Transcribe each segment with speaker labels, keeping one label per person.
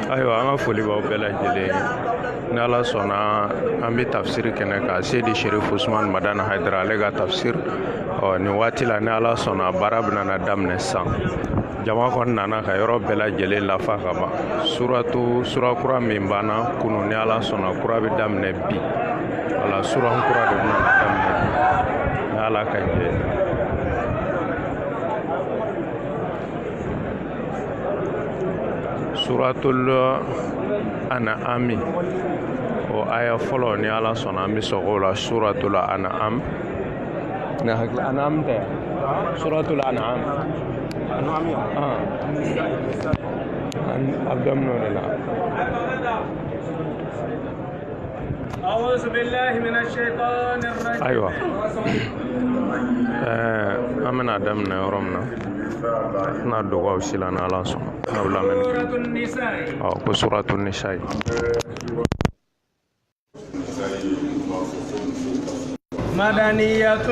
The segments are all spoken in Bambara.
Speaker 1: Ayiwa an ka foli b'aw bɛɛ lajɛlen ni Ala sɔnna an bɛ tafsiri kɛnɛ kan Seydi Sherif Usman Madani Haidara ale ka tafsir nin waati la ni Ala sɔnna baara bɛna daminɛ sisan jama kɔni nana ka yɔrɔ bɛɛ lajɛlen lafa ka ban sura kura min banna kunu ni Ala sɔnna kura bɛ daminɛ bi wala sura kura de bɛna daminɛ bi ni Ala ka jɛ Suratul An'am o aya fɔlɔ ni Ala sɔnna an bɛ sɔgɔ o la Suratul An'am na hakili An'am tɛ Suratul An'am a daminɛ o de la
Speaker 2: أعوذ بالله من الشيطان الرجيم
Speaker 1: ayiwa an bɛna daminɛ yɔrɔ min na n'a dɔgɔw si la ni Ala sɔnna n'aw lamɛnni
Speaker 2: سورة النساء
Speaker 1: ko Suratul Nisa
Speaker 2: مدنية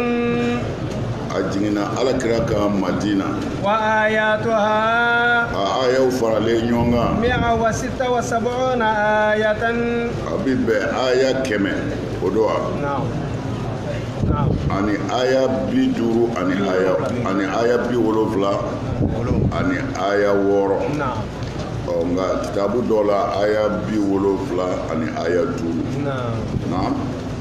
Speaker 3: أجينا على كراكا مدينة
Speaker 2: وآياتها
Speaker 3: آية وفرالي نيونغا
Speaker 2: 176 آية
Speaker 3: أبيب آية كمة ودوا
Speaker 2: نعم نعم
Speaker 3: أني آية بيدورو أني آية بيولوفلا أني آية وورو
Speaker 2: نعم
Speaker 3: nga kitabu dola aya biwolofla ani aya duru
Speaker 2: نعم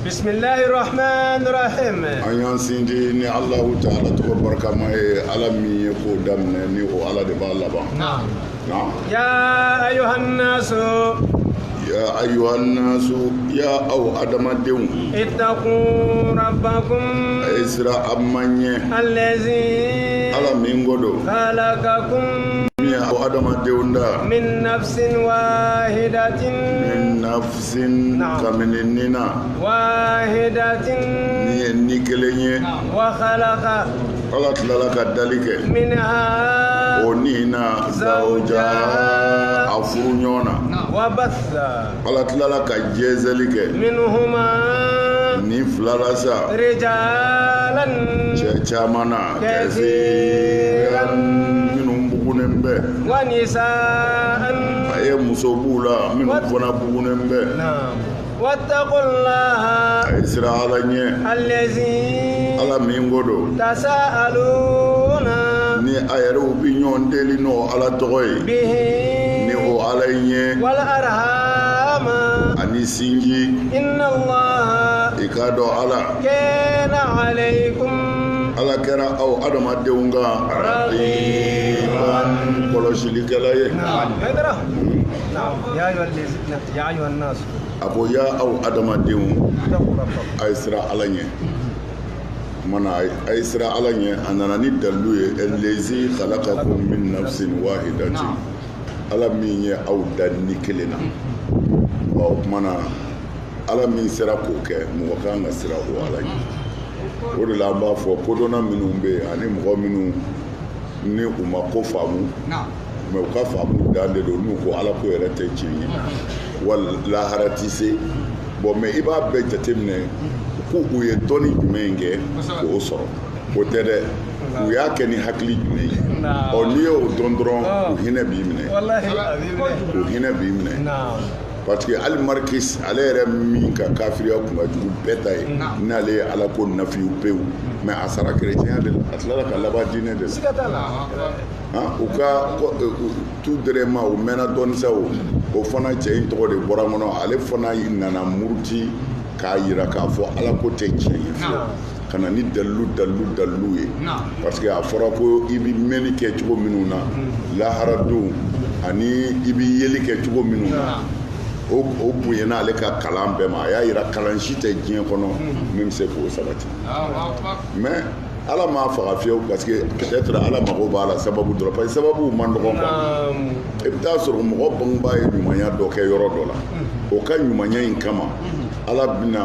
Speaker 2: بسم الله الرحمن الرحيم
Speaker 3: an yan sindi ni Allahu ta'ala to baraka mai alami ko damne ni o ala de ba laban
Speaker 2: نعم
Speaker 3: na'am
Speaker 2: يا أيها الناس
Speaker 3: ya ayyuhan nasu ya aw adamadun
Speaker 2: اتقوا ربكم
Speaker 3: isra amanye
Speaker 2: الذي
Speaker 3: ala min godo
Speaker 2: خلقكم
Speaker 3: ni aw adamadun da
Speaker 2: من نفس واحدة
Speaker 3: min nafsin
Speaker 2: Na'am.
Speaker 3: kamininina
Speaker 2: واحدة
Speaker 3: ni kelenye
Speaker 2: وخلق
Speaker 3: ala tilala ka dalike
Speaker 2: منها
Speaker 3: onina zawja afurunyona
Speaker 2: وبث
Speaker 3: ala tilala ka jezalike
Speaker 2: منهما
Speaker 3: ni flalasa
Speaker 2: رجالا
Speaker 3: chamana
Speaker 2: كثيرا
Speaker 3: minnu bugunen bɛ
Speaker 2: ونساء
Speaker 3: a ye muso b'u la minnu fana bugunen bɛ
Speaker 2: نعم واتقوا الله
Speaker 3: a ye sira ala ɲɛ
Speaker 2: الذي
Speaker 3: ala min ko don
Speaker 2: تساءلون
Speaker 3: ni a yɛrɛw bi ɲɔgɔn deli n'o ala tɔgɔ ye
Speaker 2: به
Speaker 3: ni o ala ɲɛ
Speaker 2: والأرحام
Speaker 3: ani sinji
Speaker 2: إن الله
Speaker 3: i k'a dɔn ala
Speaker 2: كان عليكم
Speaker 3: ala kɛra aw adamadenw kan raqiban kɔlɔsilikɛla ye
Speaker 2: هدرة نعم يا أيها الذين يا أيها الناس
Speaker 3: a ko ya aw adamadenw
Speaker 2: اتقوا ربكم
Speaker 3: a ye sira ala ɲɛ mana a ye sira ala ɲɛ a nana ni dalilu ye allazi khalaqakum min nafsin wahidatin ala min ye aw da ni kelen na o kumana ala min sera k'o kɛ mɔgɔ kan ka sira o ala ɲɛ o de la an b'a fɔ kodɔnna minnu bɛ yen ani mɔgɔ minnu ni u ma ko faamu mɛ u ka faamu dan de don n'u ko ala ko yɛrɛ tɛ tiɲɛ ye wala lahara ti se bon mɛ i b'a bɛɛ jateminɛ ko u ye dɔnni jumɛn kɛ k'o sɔrɔ o tɛ dɛ u y'a kɛ ni hakili jumɛn ye ɔ n'i y'o dɔn dɔrɔn u hinɛ b'i minɛ
Speaker 2: والله العظيم
Speaker 3: u hinɛ b'i minɛ
Speaker 2: نعم
Speaker 3: parce que ali marikis ale yɛrɛ min ka kafiriya kun ka jugu bɛɛ ta ye n'ale ye ala ko nafiw pewu mɛ a sara kerecɛnya de la a tilala ka laban diinɛ de la
Speaker 2: سكت الله
Speaker 3: u ka tu dɛrɛma o mɛnna dɔɔni sa o fana cɛ in tɔgɔ de bɔra kɔnɔ ale fana nana muruti k'a yira k'a fɔ ala ko tɛ tiɲɛ ye fiyewu ka na ni dalilu ye parce que a fɔra ko i bi mɛnni kɛ cogo minnu na lahara don ani i bi yeli kɛ cogo minnu na o bonyana ale ka kalan bɛɛ ma a y'a yira kalan si tɛ diɲɛ kɔnɔ min bɛ se k'o sabati mais ala m'a faga fiyewu parce que peut-être ala mago b'a la sababu dɔ la parce que sababu man nɔgɔn quoi i bɛ taa sɔrɔ mɔgɔ bangebaa ye ɲumanya dɔ kɛ yɔrɔ dɔ la o ka ɲumanya in kama ala bɛna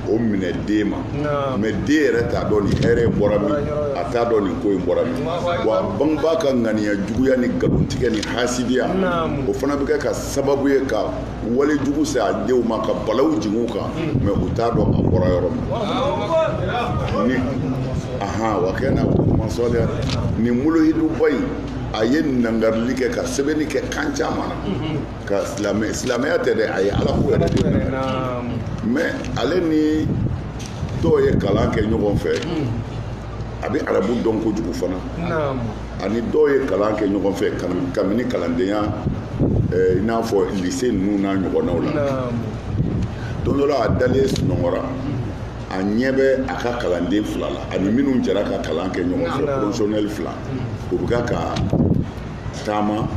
Speaker 3: o minɛ den ma mɛ den yɛrɛ t'a dɔn nin hɛrɛ in bɔra min a t'a dɔn nin ko in bɔra min wa bangebaa ka ŋaniya juguya ni nkalontigɛ ni hasidiya o fana bɛ kɛ ka sababu ye ka wale jugu se a denw ma ka balaw jigin u kan mɛ u t'a dɔn a bɔra yɔrɔ min ni wa kana kuma sɔliya ni muluhidu boy a ye nangarili kɛ ka sɛbɛnni kɛ kan caman na ka silamɛya tɛ dɛ a ye ala ko yɛrɛ de mais ale ni dɔw ye kalan kɛ ɲɔgɔn fɛ a bɛ arabu dɔn kojugu fana ani dɔw ye kalan kɛ ɲɔgɔn fɛ kabini kalandenya i n'a fɔ lycée ninnu n'a ɲɔgɔnnaw la don dɔ la a dalen sunɔgɔra a ɲɛ bɛ a ka kalanden 2 la ani minnu jɛra ka kalan kɛ ɲɔgɔn fɛ professionnel 2 u bɛ ka taama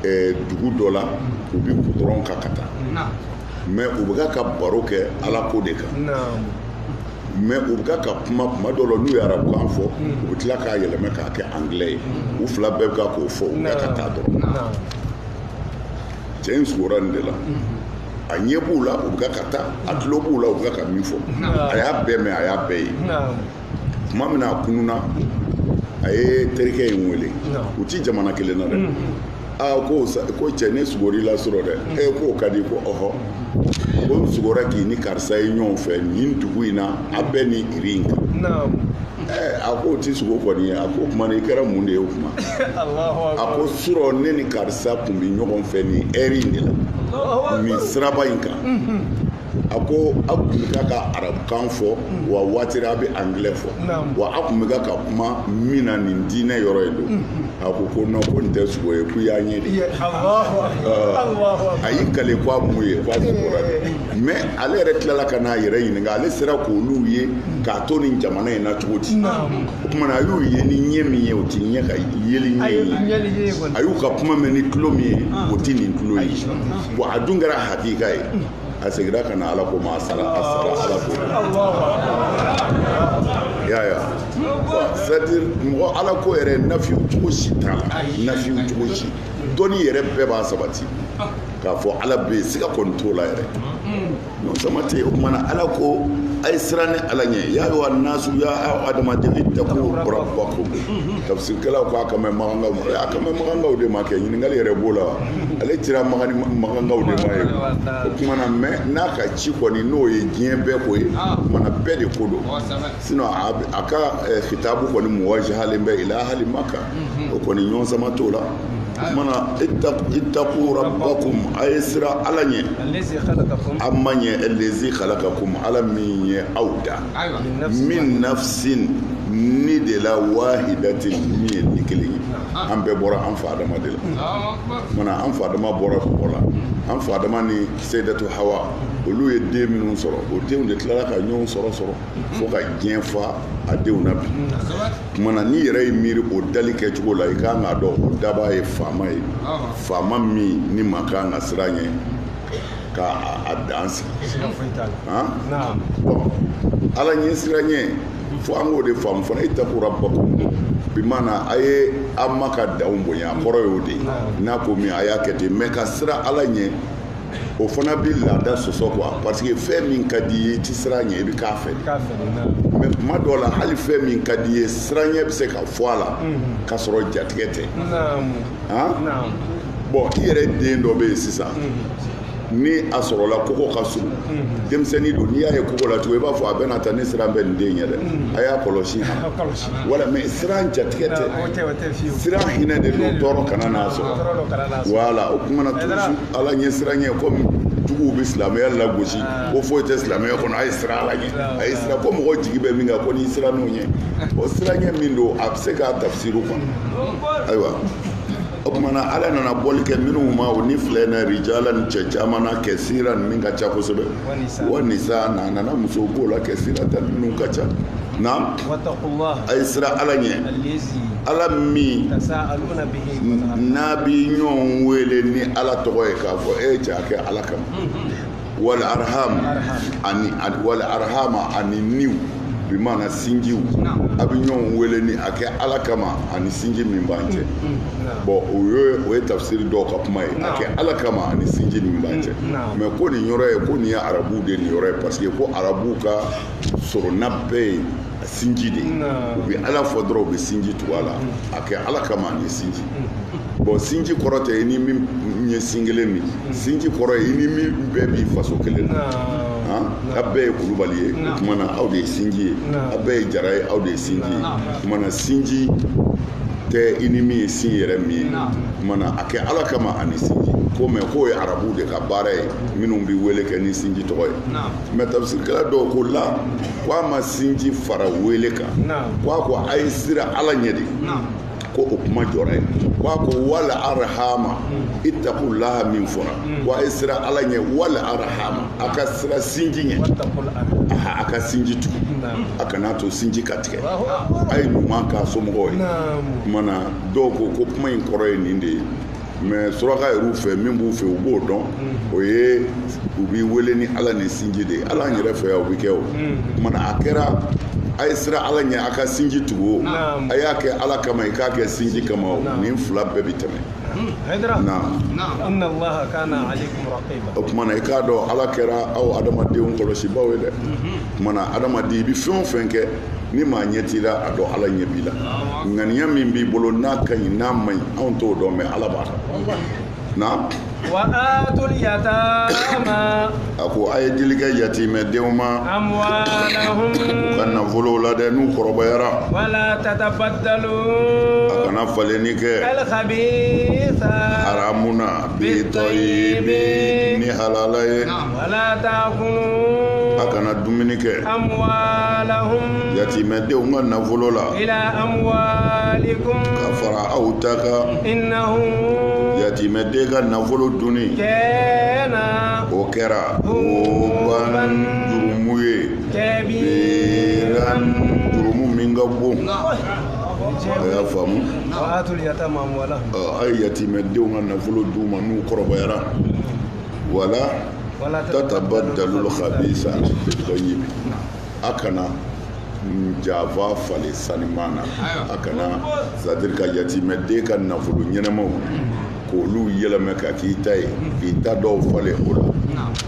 Speaker 3: dugu dɔ la u bɛ goudron kan ka taa mais u bɛ ka baro kɛ ala ko de kan mais u bɛ ka kuma dɔ la n'u ye arabukan fɔ u bɛ tila k'a yɛlɛmɛ k'a kɛ anglais ye u 2 bɛɛ bɛ k'o fɔ u bɛ ka taa dɔrɔn cɛ in sugora nin de la a ɲɛ b'u la u bɛ ka taa a tulo b'u la u bɛ ka min fɔ a y'a bɛɛ mɛn a y'a bɛɛ ye tuma min na a kununa a ye terikɛ in wele u ti jamana kelen na dɛ ko cɛ ne sugori la sɔrɔ dɛ k'o ka di ko ɔhɔ ko n sugora k'i ni karisa ye ɲɔgɔn fɛ nin dugu in na a bɛ ni iri in kan a ko o ti sogo kɔni ye a ko o tuma i kɛra mun de ye o kuma a ko surɔ ne ni karisa tun bɛ ɲɔgɔn fɛ nin ɛri in de la nin siraba in kan a ko a tun bɛ ka arabukan fɔ wa waati a bɛ anglais fɔ wa a tun bɛ ka kuma min na nin diinɛ yɔrɔ ye don a ko non ko nin tɛ sogo ye ko y'a ɲɛ de a y'i kale ko a mun ye ko a sugora de mais ale yɛrɛ tilala ka n'a yɛrɛ ɲininka ale sera k'olu ye k'a to nin jamana in na cogo di o tuma na a y'u ye ni ɲɛ min ye o ti ɲɛ ka yeli ɲɛ ye a y'u ka kuma mɛn ni tulo min ye o ti nin tulo ye bon a dun kɛra hakika ye a segira ka na ala ko ma a sara ala ko ya c'est-à-dire mɔgɔ ala ko yɛrɛ nafiw cogo si t'a la nafiw cogo si dɔnni yɛrɛ bɛɛ b'a sabati k'a fɔ ala bɛ yen siga kɔni t'o la yɛrɛ non sama tɛ o kumana ala ko a ye siran ni ala ɲɛ y'a wa nasu ya adamaden ittaqu rabbakum tafsirkɛlaw ko a ka mɛn magangaw ma a ka mɛn magangaw de ma kɛ ɲininkali yɛrɛ b'o la wa ale cira magangaw de ma ye o kumana mais n'a ka ci kɔni n'o ye diɲɛ bɛɛ ko ye o kumana bɛɛ de ko don sinon a ka kitabu kɔni muwajjahalen bɛ ila hali maka o kɔni ɲɔgɔn sama t'o la mana ittaqu rabbakum a ye siran ala ɲɛ a ma ɲɛ allazi khalaqakum ala min ye aw da min nafsin ni de la wahidatin min ye ni kelen ye an bɛɛ bɔra an fa adama de la mana an fa adama bɔra kɔgɔ la an fa adama ni seydatu hawa olu ye den minnu sɔrɔ o denw de tilala ka ɲɔgɔn sɔrɔ fo ka diɲɛ fa a denw na bi kumana n'i yɛrɛ ye miiri o dali kɛcogo la i kan k'a dɔn o daba ye faama ye faama min ni ma kan ka siran ɲɛ k'a dan sigi bon ala ɲɛ siran ɲɛ fo an k'o de faamu fana ittaqu rabbakum bi mana a ye an ma ka danw bonya a kɔrɔ y'o de ye n'a ko min a y'a kɛ ten mais ka siran ala ɲɛ o fana bɛ laada sɔsɔ quoi parce que fɛn min ka di ye i ti siran ɲɛ i bɛ k'a fɛ mais kuma dɔw la hali fɛn min ka di ye siran ɲɛ bɛ se ka fɔ a la k'a sɔrɔ jatigɛ tɛ bon i yɛrɛ den dɔ bɛ yen sisan ni a sɔrɔla kogo ka surun denmisɛnnin don n'i y'a ye kogo la cogo i b'a fɔ a bɛna taa ne siran bɛ nin den ye dɛ a y'a kɔlɔsi wala mais siran jatigɛ tɛ siran hinɛ de don tɔɔrɔ kana n'a sɔrɔ wala o kumana toujours ala ɲɛ siran ɲɛ komi juguw bɛ silamɛya lagosi ko foyi tɛ silamɛya kɔnɔ a ye siran ala ɲɛ a ye siran ko mɔgɔ jigi bɛ min kan ko n'i siran n'o ɲɛ o siran ɲɛ min don a bɛ se k'a tafsiru kɔnɔ ayiwa o kumana ala nana bɔli kɛ minnu ma o ni filɛ na rijala ni cɛ caman na kɛsira ni min ka ca kosɛbɛ wa nisa na nana muso b'o la kɛsira ta minnu ka ca na a ye siran ala ɲɛ ala min n'a bi ɲɔgɔn wele ni ala tɔgɔ ye k'a fɔ e cɛ a kɛ ala kama wal arhama ani niw bi mana sinjiw a bɛ ɲɔgɔn wele ni a kɛ ala kama ani sinji min b'an cɛ bon o ye tafsiri dɔw ka kuma ye a kɛ ala kama ani sinji min b'an cɛ mais ko nin yɔrɔ ye ko nin ye arabuw de nin yɔrɔ ye parce que ko arabuw ka sorona bɛɛ ye sinji de u bɛ ala fɔ dɔrɔn u bɛ sinji tugu a la a kɛ ala kama ani sinji bon sinji kɔrɔ tɛ i ni min ye sin kelen min sinji kɔrɔ ye i ni min bɛɛ b'i faso kelen na a bɛɛ ye kulubali ye o kumana aw de ye sinji ye a bɛɛ ye jara ye aw de ye sinji ye o kumana sinji tɛ i ni min ye sin yɛrɛ min ye mana a kɛ ala kama ani sinji ko mɛ k'o ye arabuw de ka baara ye minnu bɛ wele kɛ ni sinji tɔgɔ ye mɛ tafsirikɛla dɔw ko la ko a ma sinji fara wele kan ko a ye sira ala ɲɛ de ko o kuma jɔra ye ko wala arhama ittaqullaha min fɔra ko a ye sira ala ɲɛ wala arhama a ka sira sinji ɲɛ a ka sinji tugu a kana to sinji ka tigɛ a ye ɲuman k'a somɔgɔw ye mana dɔw ko kuma in kɔrɔ ye nin de ye mɛ suraka yɛrɛw fɛ min b'u fɛ u b'o dɔn o ye u b'i wele ni ala ni sinji de ye ala yɛrɛ fɛ yan o bɛ kɛ o mana a kɛra a ye sira ala ɲɛ a ka sinji tugu o a y'a kɛ ala kama i k'a kɛ sinji kama o nin fila bɛɛ bɛ tɛmɛ o kumana i k'a dɔn ala kɛra aw adamadenw kɔlɔsibaw ye dɛ kumana adamaden i bɛ fɛn o fɛn kɛ ni maa ɲɛ t'i la a dɔn ala ɲɛ b'i la ŋaniya min b'i bolo n'a ka ɲi n'a man ɲi anw t'o dɔn mɛ ala b'a dɔn na
Speaker 2: وآتوا اليتامى
Speaker 3: a ko a ye dili kɛ yatimɛdenw ma
Speaker 2: أموالهم
Speaker 3: u ka nafolow la dɛ n'u kɔrɔbayara
Speaker 2: ولا تتبدلوا
Speaker 3: a kana falenni kɛ
Speaker 2: الخبيث
Speaker 3: haramu na bitɔyibi ni halala ye
Speaker 2: ولا تأكلوا
Speaker 3: a kana dumuni kɛ
Speaker 2: أموالهم
Speaker 3: yatimɛdenw ka nafolo la
Speaker 2: إلى أموالكم
Speaker 3: ka fara aw ta kan
Speaker 2: إنه
Speaker 3: yatimɛden ka nafolo dunni
Speaker 2: كان
Speaker 3: o kɛra oban jurumu ye
Speaker 2: كبيرا
Speaker 3: jurumu min ka bon a y'a faamu
Speaker 2: وآتوا اليتامى أموالهم
Speaker 3: a ye yatimɛdenw ka nafolo d'u ma n'u kɔrɔbayara wala tatabadalul khabisa bitayyib a kana java fale sanima na a kana c'est-à-dire ka yatimɛden ka nafolo ɲɛnamaw k'olu yɛlɛmɛ ka k'i ta ye k'i ta dɔw falen o la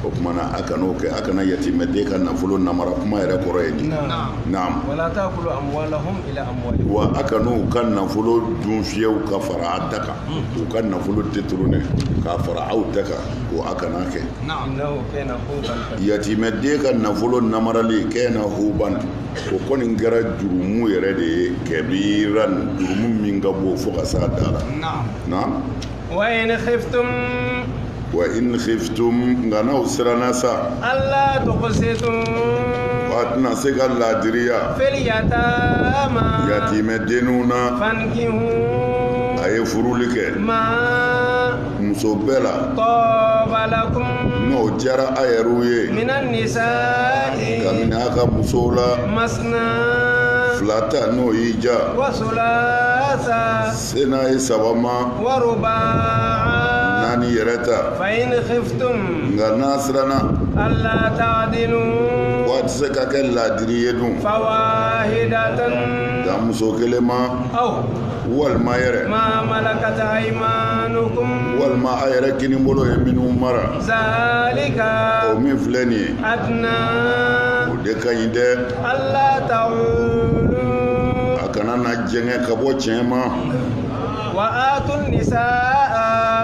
Speaker 3: o kumana a kan'o kɛ a kana yatimɛden ka nafolo namara kuma yɛrɛ kɔrɔ ye nin naam
Speaker 2: ولا تأكلوا أموالهم إلى أموالكم
Speaker 3: wa a kan'u ka nafolo dun fiyewu ka fara a ta kan u ka nafolo détourné k'a fara aw ta kan o a kana kɛ
Speaker 2: إنه كان حوبا كبيرا
Speaker 3: yatimɛden ka nafolo namarali kɛna huban o kɔni kɛra jurumu yɛrɛ de ye kɛbiran jurumu min ka bon fo ka s'a da la naam
Speaker 2: وإن خفتم
Speaker 3: wa in khiftum nga n'aw siranna sa
Speaker 2: ألا تقسطوا
Speaker 3: a tɛna se ka laadiriya
Speaker 2: في اليتامى
Speaker 3: yatimɛdenninw na
Speaker 2: فانكحوا
Speaker 3: a ye furuli kɛ
Speaker 2: ما
Speaker 3: muso bɛɛ la
Speaker 2: طاب لكم
Speaker 3: n'o diyara a yɛrɛw ye
Speaker 2: من النساء
Speaker 3: kabini a ka musow la
Speaker 2: مثنى
Speaker 3: fila ta n'o y'i ja
Speaker 2: وثلاثة
Speaker 3: se n'a ye saba ma
Speaker 2: ورباعا
Speaker 3: naani yɛrɛ ta
Speaker 2: فإن خفتم
Speaker 3: nga n'a siranna
Speaker 2: ألا تعدلوا
Speaker 3: ko a tɛ se ka kɛ laadiri ye dun
Speaker 2: فواحدة
Speaker 3: ka muso kelen ma
Speaker 2: أو
Speaker 3: walima yɛrɛ
Speaker 2: ما ملكت أيمانكم
Speaker 3: walima a yɛrɛ kinibolo ye minnu mara
Speaker 2: ذلك
Speaker 3: o min filɛ nin ye
Speaker 2: أدنى
Speaker 3: o de ka ɲi dɛ
Speaker 2: ألا تعولوا
Speaker 3: a kana na jɛngɛ ka bɔ tiɲɛ ma
Speaker 2: وآتوا النساء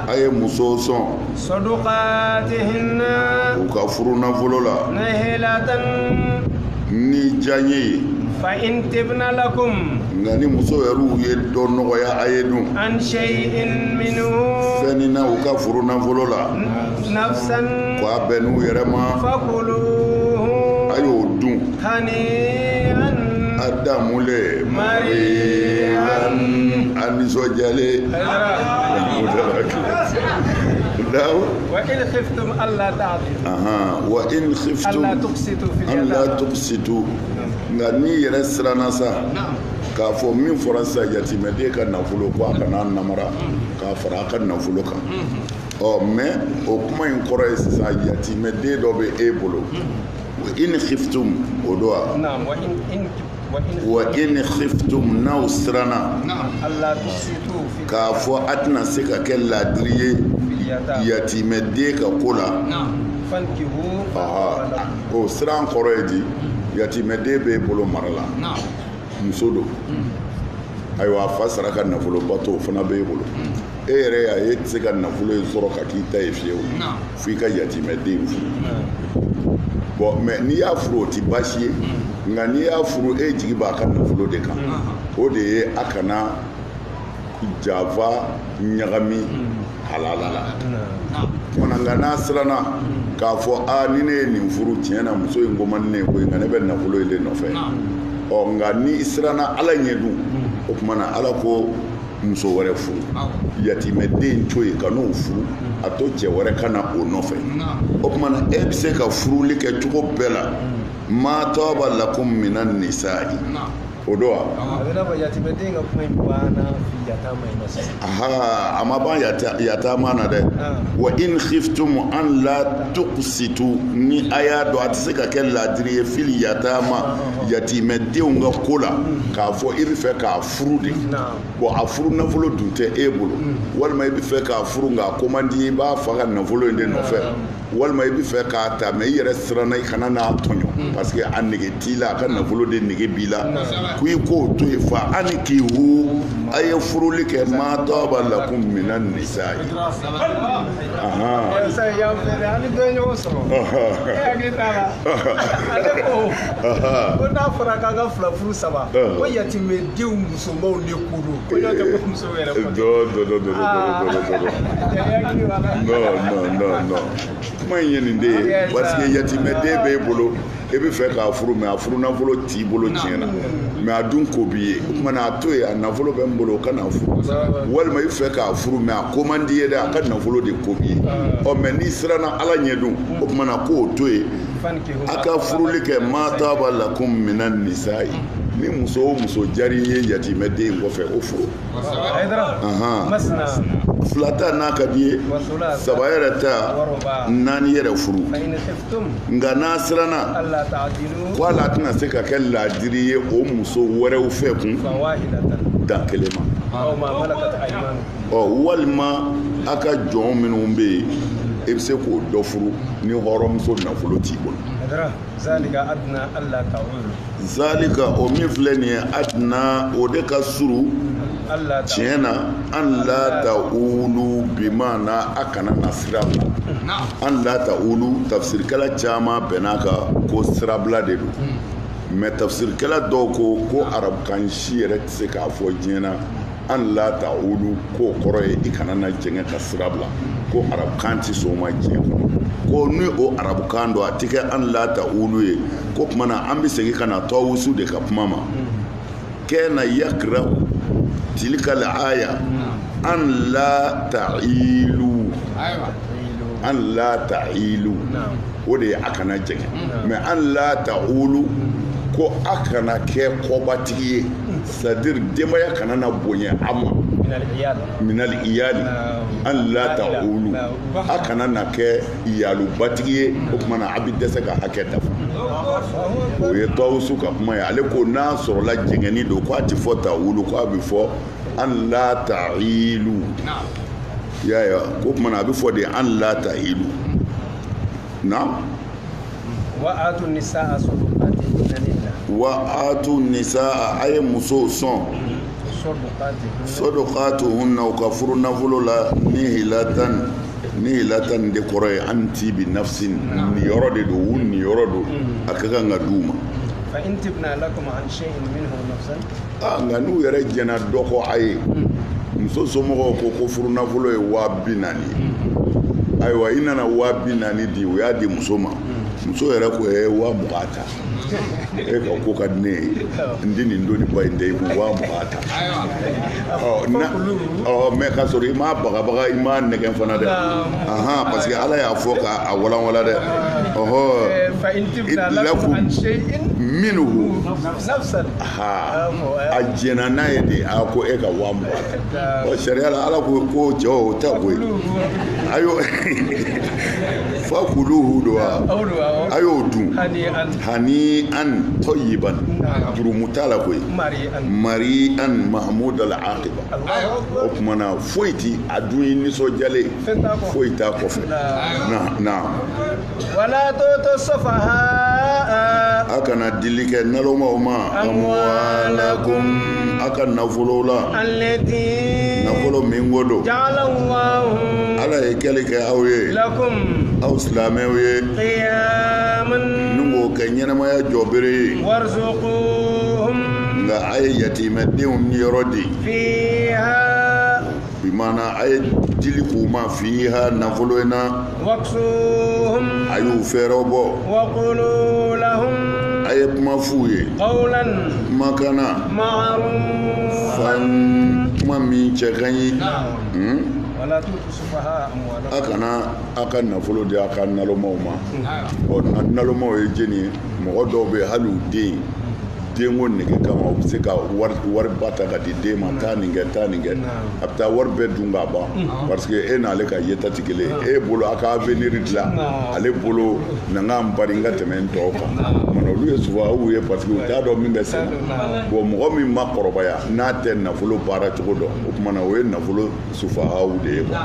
Speaker 3: a ye musow sɔn
Speaker 2: صدقاتهن
Speaker 3: u ka furu nafolo la
Speaker 2: نهلة
Speaker 3: ni diya ye
Speaker 2: فإن تبن لكم
Speaker 3: nka ni muso yɛrɛw ye dɔ nɔgɔya a ye dun
Speaker 2: عن شيء منه
Speaker 3: fɛnni na u ka furu nafolo la
Speaker 2: نفسا
Speaker 3: ko a bɛn n'u yɛrɛ ma
Speaker 2: فكلوه
Speaker 3: a y'o dun
Speaker 2: هنيئا
Speaker 3: a damule mariyan a nisɔndiyalen
Speaker 2: وإن خفتم ألا تعدلوا
Speaker 3: wa in
Speaker 2: ألا
Speaker 3: khiftum
Speaker 2: تقسطوا في
Speaker 3: an la
Speaker 2: اليتامى
Speaker 3: tuqsitu nka n'i yɛrɛ siranna sa k'a fɔ min fɔra sisan yatimɛden ka nafolo ko a kana namara k'a fara a ka nafolo kan mɛ o kuma in kɔrɔ ye sisan yatimɛden dɔ bɛ e bolo wa in khiftum o don wa
Speaker 2: نعم
Speaker 3: wa in khiftum n'aw siranna
Speaker 2: ألا تقسطوا في
Speaker 3: k'a fɔ a tɛna se ka kɛ laadiri ye
Speaker 2: اليتامى
Speaker 3: yatimɛden ka ko la
Speaker 2: فانكحوا
Speaker 3: o siran kɔrɔ ye di yatimɛden b'e bolo mara la muso don ayiwa a fa sara ka nafolo ba to o fana b'e bolo e yɛrɛ y'a ye e tɛ se ka nafolo in sɔrɔ ka k'i ta ye fiyewu f'i ka yatimɛden furu bɔn mɛ n'i y'a furu o ti baasi ye nka n'i y'a furu e jigi b'a ka nafolo de kan o de ye a kana java ɲagami halala la mana nka n'a siranna k'a fɔ ni ne ye nin furu tiɲɛ na muso in ko man ne ye koyi nka ne bɛ nafolo in de nɔfɛ nka ni siranna ala ɲɛ dun o tuma na ala ko muso wɛrɛ furu yatimɛden to yen ka n'o furu a to cɛ wɛrɛ ka na o nɔfɛ o tuma na e bɛ se ka furuli kɛ cogo bɛɛ la ma taba lakum minan nisa'i o don wa a ma ban yatama na dɛ wa in khiftum an la tuqsitu ni a y'a dɔn a tɛ se ka kɛ ladiri ye fili yatama yatimɛdenw ka ko la k'a fɔ i bɛ fɛ k'a furu de bon a furu nafolo dun tɛ e bolo walima i bɛ fɛ k'a furu nka a ko man di i b'a fa ka nafolo in de nɔfɛ walima i bɛ fɛ k'a ta mɛ i yɛrɛ siranna i kana n'a tɔɲɔ parce que a nege t'i la a ka nafolo de nege b'i la ko i k'o to yen fa ani k'i hu a ye furuli kɛ ma taba lakum minan nisa'i
Speaker 2: ko n'a fɔra k'an ka fila furu saba ko yatimɛdenw musomanw de ko don ko n'o tɛ ko muso yɛrɛ
Speaker 3: non kuma in ye nin de ye parce que yatimɛden b'e bolo e bɛ fɛ k'a furu mɛ a furu nafolo t'i bolo tiɲɛna mɛ a dun ko b'i ye o tuma na a to yen a nafolo bɛ n bolo o ka na furu walima i fɛ k'a furu mɛ a ko man di ye dɛ a ka nafolo de ko b'i ye mɛ n'i siranna ala ɲɛ dun o tuma na k'o to yen a ka furuli kɛ ma taba lakum minan nisa'i ni muso o muso jari ye yatimɛden kɔfɛ o furu fila ta n'a ka di ye saba yɛrɛ ta naani yɛrɛ furu nka n'a siranna ko ala tɛna se ka kɛ ladiri ye o muso wɛrɛw fɛ kun dan kelen ma walima a ka jɔn minnu bɛ yen e bɛ se k'o dɔ furu ni hɔrɔnmuso nafolo t'i bolo zalika o min filɛ nin ye adina o de ka suru tiɲɛ na an la ta ulu bi maana a kana na sirabila an la ta ulu tafsirikɛla caman bɛn'a kan ko sirabila de don mɛ tafsirikɛla dɔw ko arabukan si yɛrɛ tɛ se k'a fɔ diɲɛ na an la ta ulu k'o kɔrɔ ye i kana na jɛngɛ ka sirabila ko arabukan tɛ sɔn o ma diɲɛ kɔnɔ ko ni o arabukan don a tɛ kɛ an la ta ulu ye ko tuma na an bɛ segin ka na tɔwusu de ka kuma ma kɛna yakira tilka al-aya an la ta'ilu an la ta'ilu o de ye a kana jɛngɛ mɛ an la ta'ulu ko a kana kɛ kɔbatigi ye c'est-à-dire denbaya kana na bonya a ma minal iyali an la ta'ulu a kana na kɛ iyalubatigi ye o tuma na a bɛ dɛsɛ ka hakɛ dafa o ye tɔwusu ka kuma ye ale ko n'a sɔrɔla jɛngɛni don ko a tɛ fɔ ta'ulu ko a bɛ fɔ an la ta'ilu yaya ko tuma na a bɛ fɔ de an la ta'ilu na wa atu nisaa a ye musow sɔn sodokatuhunna u ka furu nafolo la ni hilatan de kɔrɔ ye an ti bi nafsin ni yɔrɔ de don u ni yɔrɔ don a ka kan ka d'u ma nka n'u yɛrɛ jɛna dɔ kɔ a ye muso somɔgɔw ko furu nafolo ye 40,000 ayiwa i nana 40,000 di u y'a di muso ma muso yɛrɛ ko 20,000 ta e ka ko ka di ne ye n di nin doni ba in tɛ i ko 20,000 ta mɛ k'a sɔrɔ i m'a bagabaga i m'a nɛgɛn fana dɛ parce que ala y'a fɔ k'a walanwala dɛ lakum minhu a jɛna n'a ye de a ko e ka 20,000 ta sariya la ala ko cɛ o ta koyi ayo fakuluhu do a y'o dun hani an tayyiban jurumu t'a la koyi mari an mahmud al-aqiba o tuma na foyi ti a dun ye nisɔndiyalen foyi t'a kɔfɛ na
Speaker 2: wala tutu sufaha
Speaker 3: a kana dili kɛ nalomaw ma amwalakum a ka nafolo la nafolo min ko don ala ye kɛli kɛ aw ye aw silamɛw ye ni k'o kɛ ɲɛnamaya jɔbere ye nka a ye yatimɛdenw niyɔrɔ di bimana ay dili kuma fiha nafoloina
Speaker 2: waqsuhum
Speaker 3: ayu ferobo
Speaker 2: wa qulu lahum
Speaker 3: ay kuma fuye
Speaker 2: qawlan
Speaker 3: makana
Speaker 2: ma'rufan
Speaker 3: kuma mi cɛkaɲi
Speaker 2: wala tutu sufaha amwalakum
Speaker 3: aka nafolo di aka nalomaw ma nalomaw ye jeni ye mɔgɔ dɔw bɛ hali u den ko nege kama u bɛ se ka wari ba ta ka di den ma taa nin kɛ a bɛ taa wari bɛɛ dun ka ban parce que e n'ale ka yeta tɛ kelen e bolo a ka avenir dilan ale bolo na n ka n bari n ka tɛmɛ n tɔw kan olu ye sufahaw ye parce que u t'a dɔn min bɛ sen na bon mɔgɔ min ma kɔrɔbaya n'a tɛ nafolo baara cogo dɔn o tuma na o ye nafolo sufahaw de ye quoi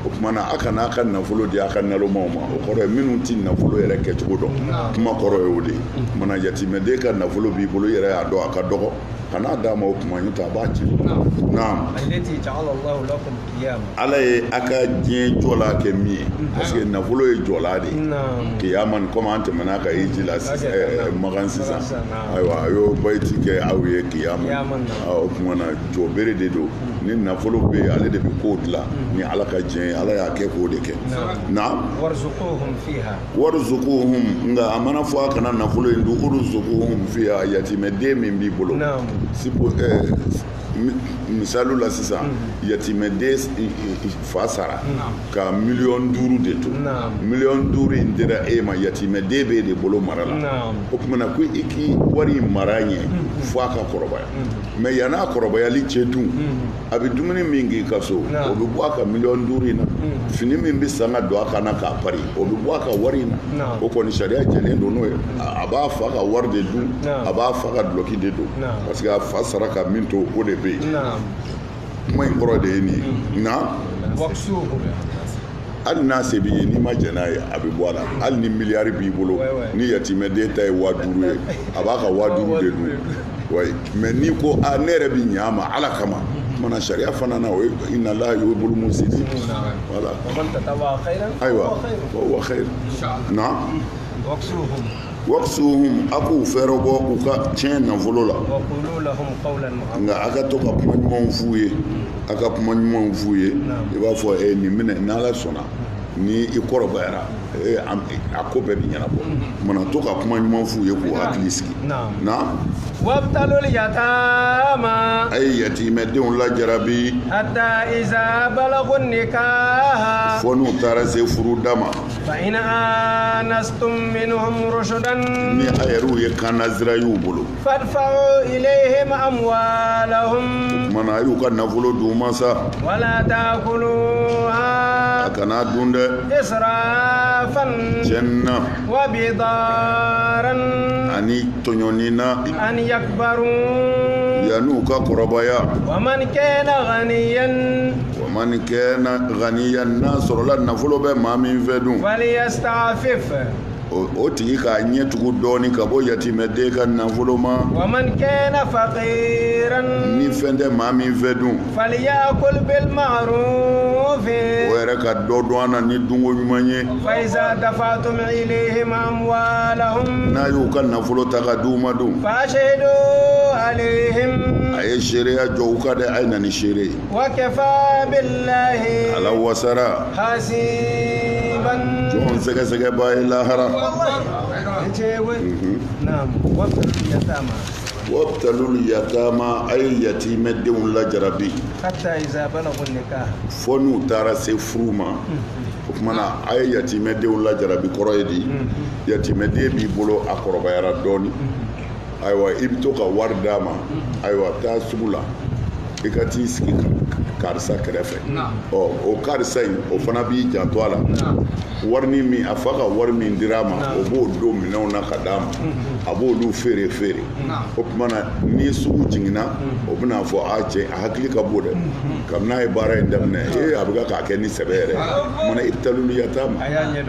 Speaker 3: o tuma na a kana a ka nafolo di a ka nalomaw ma o kɔrɔ ye minnu tɛ nafolo yɛrɛ kɛcogo dɔn kuma kɔrɔ ye o de ye o tuma na yatimɛden ka nafolo b'i bolo yɛrɛ y'a dɔn a ka dɔgɔ kana d'a ma o kuma ɲɔtɛ a b'a ci naam ala ye a ka diɲɛ jɔla kɛ min ye parce que nafolo ye jɔla de ye kiyama komi an tɛmɛna ka hiji la magan sisan ayiwa a y'o bayiti kɛ aw ye kiyama o tuma na jɔ bere de don ni nafolo bɛ yen ale de bɛ kow dilan ni ala ka diɲɛ ye ala y'a kɛ k'o de kɛ naam warzuquhum nka a mana fɔ a kana nafolo in dun urzuquhum fiha yatimɛden min b'i bolo misalu la sisan yatimɛden fa sara ka 5,000,000 de to 5,000,000 in dira e ma yatimɛden b'e de bolo mara la o tuma na ko i k'i wari mara ɲɛ fo a ka kɔrɔbaya mɛ yan'a kɔrɔbayali cɛ dun a bɛ dumuni min k'i ka so o bɛ bɔ a ka 5,000,000 in na fini min bɛ san ka don a kan na k'a pari o bɛ bɔ a ka wari in na o kɔni sariya jɛlen don n'o ye a b'a fa ka wari de dun a b'a fa ka dulɔki de don parce que a fa sara ka min to o de bɛ yen kuma in kɔrɔ de ye nin ye nka hali n'a se b'i ye n'i ma jɛn n'a ye a bɛ bɔ a la hali ni miliyari b'i bolo ni yatimɛden ta ye 5000 ye a b'a ka 5000 de dun mɛ n'i ko ne yɛrɛ bɛ ɲɛ a ma ala kama mana sariya fana na o ye inna allaha yuhibbul muhsinin voilà ayiwa wa khair na waqsuhum a k'u fɛɛrɛ bɔ u ka tiɲɛ nafolo la nka a ka to ka kuma ɲumanw f'u ye a ka kuma ɲumanw f'u ye i b'a fɔ nin minɛ n'ala sɔnna ni i kɔrɔbayara a ko bɛɛ bɛ ɲɛnabɔ mana to ka kuma ɲuman f'u ye k'u hakili sigi na
Speaker 2: wabtalul yatama
Speaker 3: a ye yatimɛdenw lajarabi
Speaker 2: hatta iza balagun nikaha
Speaker 3: fo n'u taara se furуда ma
Speaker 2: fa in anastum minhum rushdan
Speaker 3: ni a yɛrɛw ye kannazira y'u bolo
Speaker 2: fadfa'u ilayhim amwalahum
Speaker 3: mana a y'u ka nafolo d'u ma sa
Speaker 2: wala ta'kuluha
Speaker 3: a kana dun dɛ israfan tiɲɛna
Speaker 2: wa bidaran
Speaker 3: ani tɔɲɔni na
Speaker 2: an yakbaru
Speaker 3: yan'u ka kɔrɔbaya
Speaker 2: waman kana ghaniyan
Speaker 3: n'a sɔrɔla nafolo bɛ maa min fɛ dun
Speaker 2: falyasta'fif
Speaker 3: o tigi k'a ɲɛ tugu dɔɔni ka bɔ yatimɛden ka nafolo ma
Speaker 2: waman kana faqiran
Speaker 3: ni fɛn tɛ maa min fɛ dun
Speaker 2: falyakul bil ma'ruf
Speaker 3: o yɛrɛ ka dɔ dɔn an na ni dunko ɲuman ye
Speaker 2: fa iza dafatum ilayhim amwalahum
Speaker 3: n'a y'u ka nafolo ta ka d'u ma dun
Speaker 2: fashhadu alayhim
Speaker 3: a ye seereya jɔ u ka dɛ a ye na ni seere ye
Speaker 2: wa kafa billahi
Speaker 3: ala wasara
Speaker 2: hasiban
Speaker 3: jɔn sɛgɛsɛgɛ b'a ye lahara wabtalul yatama a ye yatimɛdenw lajarabi fo n'u taara se furu ma o kumana a ye yatimɛdenw lajarabi kɔrɔ ye di yatimɛden b'i bolo a kɔrɔbayara dɔɔni ayiwa i bɛ to ka wari d'a ma ayiwa taa sugu la i ka t'i sigi karisa kɛrɛfɛ o karisa in o fana b'i janto a la warini min a fa ka wari min dir'a ma o b'o don minɛnw na ka d'a ma a b'olu feere o tuma na ni sugu jiginna o bɛna fɔ a cɛ a hakili ka bon dɛ kabini n'a ye baara in daminɛ a bɛ k'a kɛ ni sɛbɛ yɛrɛ mana ibtalul yatama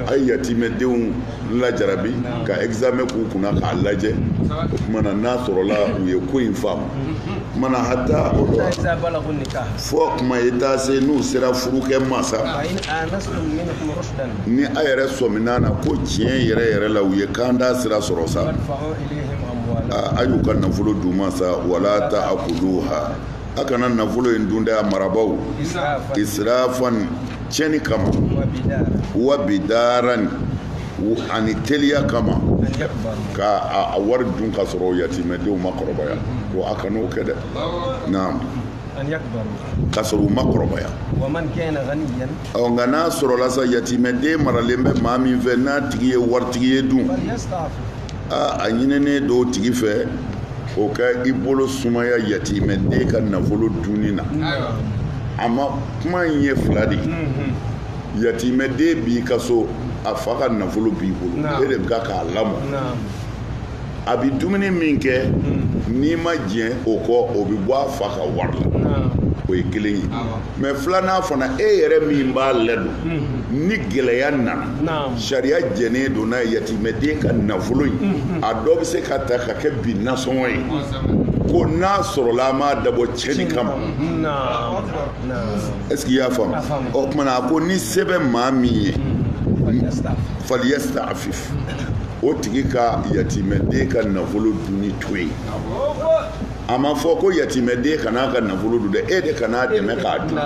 Speaker 3: a ye yatimɛdenw lajarabi ka examen k'u kunna k'a lajɛ o tuma na n'a sɔrɔla u ye ko in faamu mana hata o fo kuma i taa se n'u sera furukɛ masa ni a yɛrɛ sɔmina na ko tiɲɛ yɛrɛ la u ye kanda sira sɔrɔ sa a y'u ka nafolo d'u ma sa wala ta'kuluha akana nafolo in dunda ya marabaw israfan ceni kama wa bidaran ani teliya kama ka a wari dun ka sɔrɔ yatimɛdenw ma kɔrɔbaya ko a kan'o kɛ dɛ naam ka sɔrɔ u ma kɔrɔbaya nka n'a sɔrɔla sa yatimɛden maralen bɛ maa min fɛ n'a tigi ye waritigi ye dun a ɲininen do tigi fɛ o ka i bolo sumaya yatimɛden ka nafolo dunni na a ma kuma in ye fila de yatimɛden b'i ka so a fa ka nafolo b'i bolo e de bɛ k'a lamɔ a bɛ dumuni min kɛ n'i ma diɲɛ o kɔ o bɛ bɔ a fa ka wari la o ye kelen ye mɛ filanan fana e yɛrɛ min b'a ladon ni gɛlɛya nana sariya jɛnen don n'a ye yatimɛden ka nafolo in a dɔ bɛ se ka ta ka kɛ bin nasɔngɔ ye ko n'a sɔrɔla a m'a dabɔ cɛnni kama est-ce que i y'a faamu o kumana a ko ni se bɛ maa min ye faliyastafif o tigi ka yatimɛden ka nafolo dunni to yen a ma fɔ ko yatimɛden kan'a ka nafolo dun dɛ e de kan'a dɛmɛ k'a dun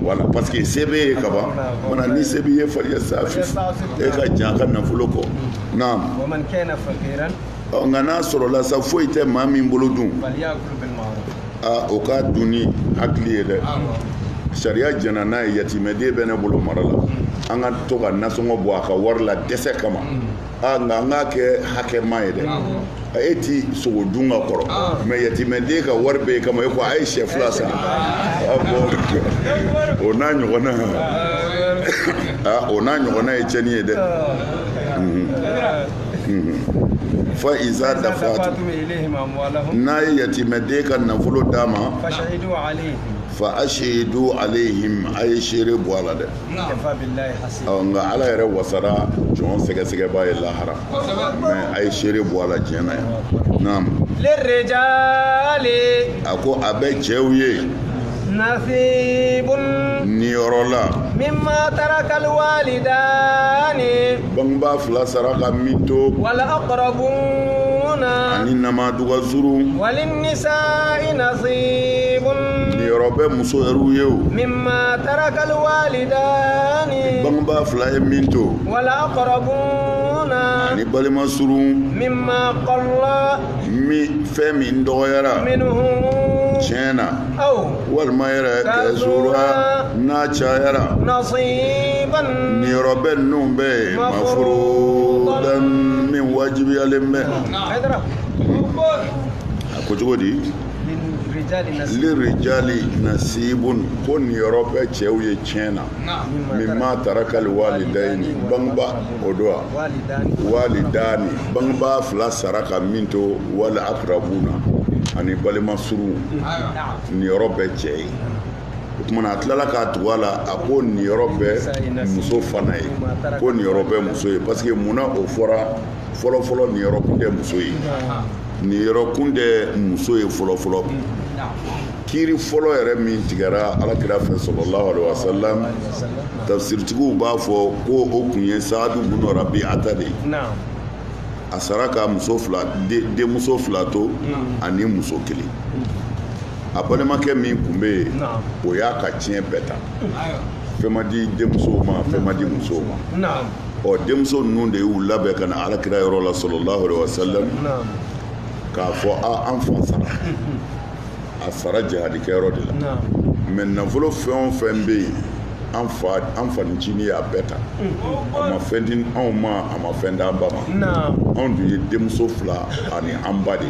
Speaker 3: wala parce que se b'e ye kaban mana ni se b'i ye faliyastafif e ka jan a ka nafolo kɔ naam nka n'a sɔrɔla sa foyi tɛ maa min bolo dun o ka dun ni hakili ye dɛ sariya jɛna n'a ye yatimɛden bɛ ne bolo mara la an ka to ka nasɔngɔ bɔ a ka wari la dɛsɛ kama nka an k'a kɛ hakɛma ye dɛ e ti sogo dun ka kɔrɔ mɛ yatimɛden ka wari bɛ yen kama e ko a ye sɛ fila san o n'a ɲɔgɔnna ye tiɲɛni ye dɛ fa iza dafatu n'a ye yatimɛden ka nafolo d'a ma fa ashidu alaihim a ye seere bɔ a la dɛ nka ala yɛrɛ wasara jɔn sɛgɛsɛgɛbaa ye lahara mɛ a ye seere bɔ a la diɲɛ na yan naam a ko a bɛ cɛw ye niyɔrɔ la
Speaker 2: mimma taraka alwalidani
Speaker 3: bangebaa fila saraka min to
Speaker 2: wala aqrabuna
Speaker 3: ani namaduga zuru
Speaker 2: walinnisa'i nasibun
Speaker 3: niyɔrɔ bɛ muso yɛrɛw ye o
Speaker 2: mimma taraka alwalidani
Speaker 3: bangebaa fila ye min to
Speaker 2: wala aqrabuna
Speaker 3: ani balima suru
Speaker 2: mimma qalla
Speaker 3: fɛn min dɔgɔyara
Speaker 2: minhu
Speaker 3: tiɲɛ na
Speaker 2: aw
Speaker 3: walima yɛrɛ kɛ zura n'a cayara
Speaker 2: nasiban
Speaker 3: niyɔrɔ bɛ ninnu bɛ yen mafurudan min wajibiyalen bɛ a ko cogo di lirijali nasibun ko niyɔrɔ bɛ cɛw ye tiɲɛ na min ma tarakali walidayini bangeba o do wa walidani bangebaa fila saraka min to wali akrabuna ani balima suru niyɔrɔ bɛ cɛ ye o tumana a tilala k'a tugu a la a ko niyɔrɔ bɛ muso fana ye ko niyɔrɔ bɛ muso ye parce que munna o fɔra fɔlɔfɔlɔ niyɔrɔ kun tɛ muso ye niyɔrɔ kun tɛ muso ye fɔlɔfɔlɔ kiiri fɔlɔ yɛrɛ min tigɛra alakira fɛ sallallahu alaihi wasallam tafsiritigiw b'a fɔ ko o kun ye Saadu bunu Rabi'ata de ye a sara ka muso fila denmuso fila to ani muso kelen a balimakɛ min kun bɛ yen o y'a ka tiɲɛ bɛɛ ta fɛn ma di denmusow ma fɛn ma di musow ma ɔ denmuso ninnu de y'u labɛn ka na alakira yɔrɔ la sallallahu alaihi wasallam k'a fɔ an fa sara a sara jihadikɛyɔrɔ de la mɛ nafolo fɛn o fɛn bɛ yen an fanicinin y'a bɛɛ ta a ma fɛn di anw ma a ma fɛn d'an ba ma anw dun ye denmuso fila ani an ba de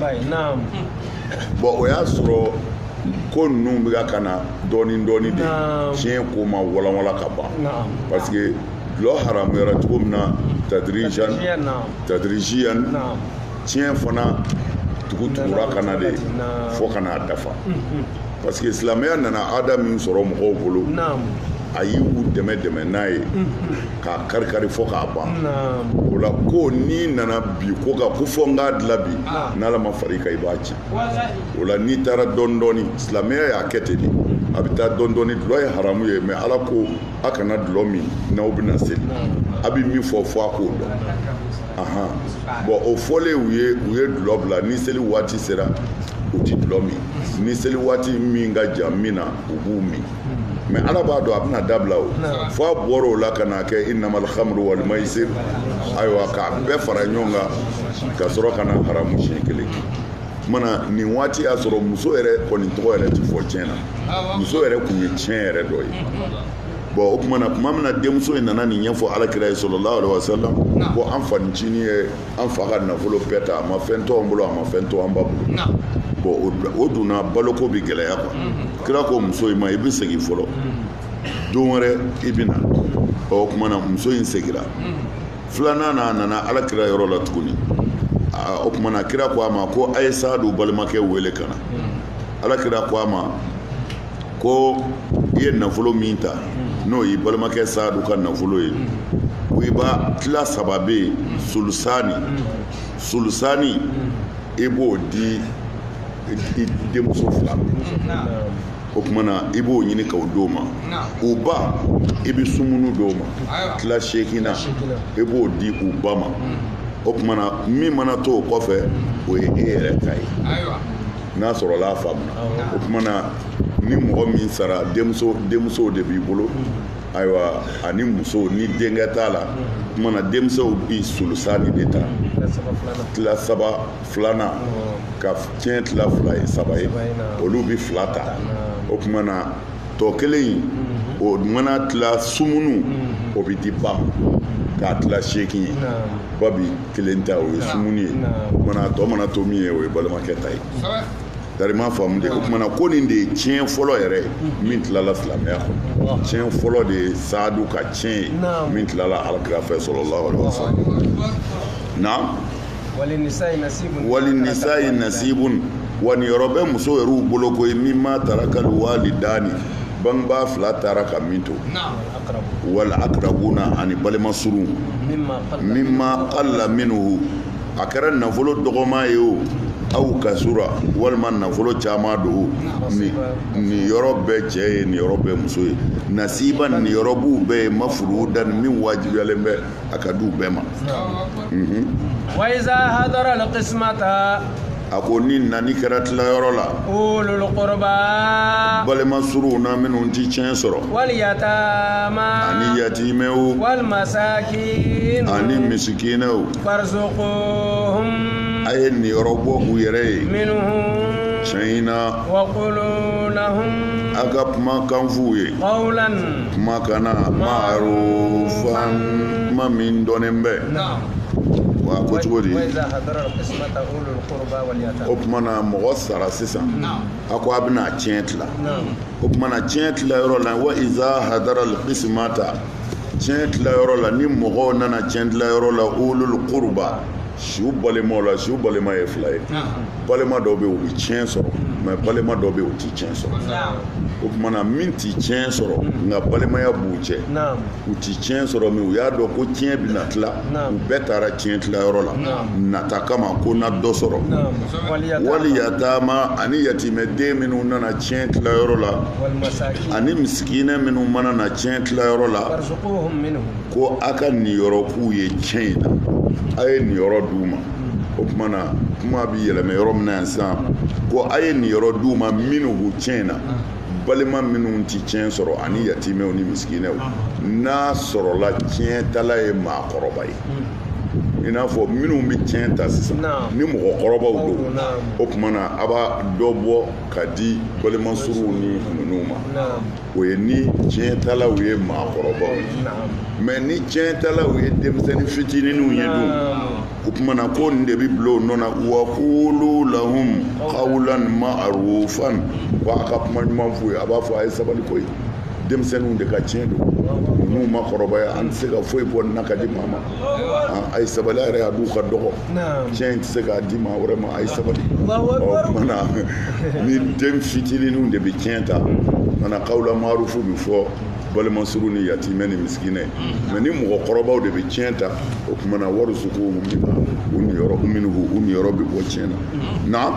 Speaker 3: bɔn o y'a sɔrɔ ko ninnu bɛ ka na dɔɔnin dɔɔnin de tiɲɛ ko ma walanwalan ka ban parce que dulɔ haramuyara cogo min na tadirijan tiɲɛ fana tugura ka na de fo ka n'a dafa parce que silamɛya nana ada min sɔrɔ mɔgɔw bolo a y'u dɛmɛ n'a ye k'a kari fo k'a ban o la ko n'i nana bi ko ko fɔ n k'a dilan bi n'ala ma far'i kan i b'a tiɲɛ o la n'i taara dɔɔnin dɔɔnin silamɛya y'a kɛ ten de a bɛ taa dɔɔnin dɔɔnin dulɔ ye haramu ye mɛ ala ko a kana dulɔ min n'aw bɛna seli a bɛ min fɔ a k'o dɔn bɔn o fɔlen u ye dulɔ bila ni seli waati sera u ti dulɔ min ni seli waati min ka jan min na u b'u min mais ala b'a dɔn a bɛna dabila o fo a bɔra o la ka n'a kɛ innamal khamru wal maisir ayiwa k'a bɛɛ fara ɲɔgɔn kan ka sɔrɔ ka na haramu siɲɛ kelen mana nin waati y'a sɔrɔ muso yɛrɛ kɔni tɔgɔ yɛrɛ ti fɔ tiɲɛ na muso yɛrɛ kun ye tiɲɛ yɛrɛ dɔ ye bon o tuma min na denmuso in nana nin ɲɛfɔ alakira ye sallallahu alaihi wasallam ko an fanicinin ye an fa ka nafolo bɛɛ ta a ma fɛn to an bolo a ma fɛn to an ba bolo bon o donna baloko bi gɛlɛya quoi kira ko muso in ma i bɛ segin fɔlɔ don wɛrɛ i bɛ na o tuma na muso in segira filanan na a nana alakira yɔrɔ la tuguni o tuma na kira ko a ma ko a ye Saadu balimakɛ wele ka na alakira ko a ma ko i ye nafolo min ta n'o ye balimakɛ Saadu ka nafolo ye ko i b'a tila saba bɛ yen sulusani i b'o di i denmuso fila o tuma na i b'o ɲini k'o d'o ma u ba i bɛ sumunu d'o ma tila seegin na i b'o di u ba ma o tuma na min mana to o kɔfɛ o ye e yɛrɛ ta ye n'a sɔrɔla a faamuna o tuma na ni mɔgɔ min sara denmuso de b'i bolo ayiwa ani muso ni denkɛ t'a la o tuma na denmusow bi sulusani de ta tila saba filanan ka tiɲɛ tila fila ye saba ye olu bi fila ta o tuma na tɔ kelen in o mana tila sumunu o bi di ba k'a tila seegin ye ba bi kelen ta o ye sumuni ye o tuma na tɔ mana to min ye o ye balimakɛ ta ye dari ma faamu de o tuma na ko nin de ye tiɲɛ fɔlɔ yɛrɛ min tilala silamɛya kɔnɔ tiɲɛ fɔlɔ de ye Saadu ka tiɲɛ ye min tilala alakira fɛ sallallahu alaihi wasallam na walinisa'i nasibun wa ni yɔrɔ bɛ muso yɛrɛw bolo ko ye min ma tarakal walidani bangebaa fila taara ka min to wal akrabuna ani balima surun mimma qalla minhu a kɛra nafolo dɔgɔma ye o aw kasura walima nafolo caman do ni yɔrɔ bɛɛ cɛ ye ni yɔrɔ bɛɛ muso ye nasiba ni yɔrɔ b'u bɛɛ ye mafuru da ni min wajibiyalen bɛ a ka di u bɛɛ ma
Speaker 4: wa iza hadara alqismata
Speaker 3: a ko ni nani kɛra tilayɔrɔ la
Speaker 4: ulul qurba
Speaker 3: balima suruw na minnu ti tiɲɛ sɔrɔ
Speaker 4: wal yatama
Speaker 3: ani yatimɛw
Speaker 4: wal masakin
Speaker 3: ani misikinɛw
Speaker 4: farzuquhum
Speaker 3: a ye niyɔrɔ bɔ u yɛrɛ ye
Speaker 4: minhum
Speaker 3: tiɲɛ in na
Speaker 4: wa qulu lahum
Speaker 3: a ka kumakan f'u ye
Speaker 4: qawlan
Speaker 3: kumakana ma'rufan kuma min dɔnnen bɛ wa ko cogo di o tuma na mɔgɔ sara sisan a ko a bɛna tiɲɛ tila o tuma na tiɲɛ tilayɔrɔ la wa iza hadara alqismata tiɲɛ tilayɔrɔ la ni mɔgɔw nana tiɲɛ tilayɔrɔ la ulul qurba siw balimaw la siw balima ye fila ye balima dɔw bɛ yen u bɛ tiɲɛ sɔrɔ mais balima dɔw bɛ yen u ti tiɲɛ sɔrɔ o tuma na min ti tiɲɛ sɔrɔ nka balimaya b'u cɛ u ti tiɲɛ sɔrɔ mais u y'a dɔn ko tiɲɛ bɛna tila u bɛɛ taara tiɲɛ tilayɔrɔ la nata kama ko na dɔ sɔrɔ wali yatama ani yatimɛden minnu nana tiɲɛ tilayɔrɔ la ani misikinɛ minnu mana na tiɲɛ tilayɔrɔ la ko a ka niyɔrɔ k'u ye tiɲɛ in na a ye niyɔrɔ d'u ma o tuma na kuma bɛ yɛlɛmɛ yɔrɔ min na yan sisan ko a ye niyɔrɔ d'u ma minnu b'u tiɲɛ na balima minnu ti tiɲɛ sɔrɔ ani yatimɛw ni misikinɛw n'a sɔrɔla tiɲɛ tala ye maakɔrɔba ye i n'a fɔ minnu bɛ tiɲɛ ta sisan ni mɔgɔkɔrɔbaw don o tuma na a b'a dɔ bɔ ka di balima suruw ni ninnu ma o ye ni tiɲɛ talaw ye maakɔrɔbaw ye mais ni tiɲɛ talaw ye denmisɛnnin fitininw ye dun o tuma na ko nin de bɛ bila o nɔ na wa qulu lahum qawlan ma'rufan wa a ka kuma ɲuman f'u ye a b'a fɔ a ye sabali ko ye denmisɛnninw de ka tiɲɛ don n'u ma kɔrɔbaya an tɛ se ka foyi bɔ nin na ka di maa ma a ye sabali a yɛrɛ y'a d'u ka dɔgɔ tiɲɛ in tɛ se k'a di maa wɛrɛ ma a ye sabali ɔ tuma na ni den fitininw de bɛ tiɲɛ ta mana qawlan ma'rufu bɛ fɔ balima suru ni yatimɛ ni misikinɛ mais ni mɔgɔkɔrɔbaw de bɛ tiɲɛ ta o tuma na warzuquhum minhu u niyɔrɔ bɛ bɔ tiɲɛ na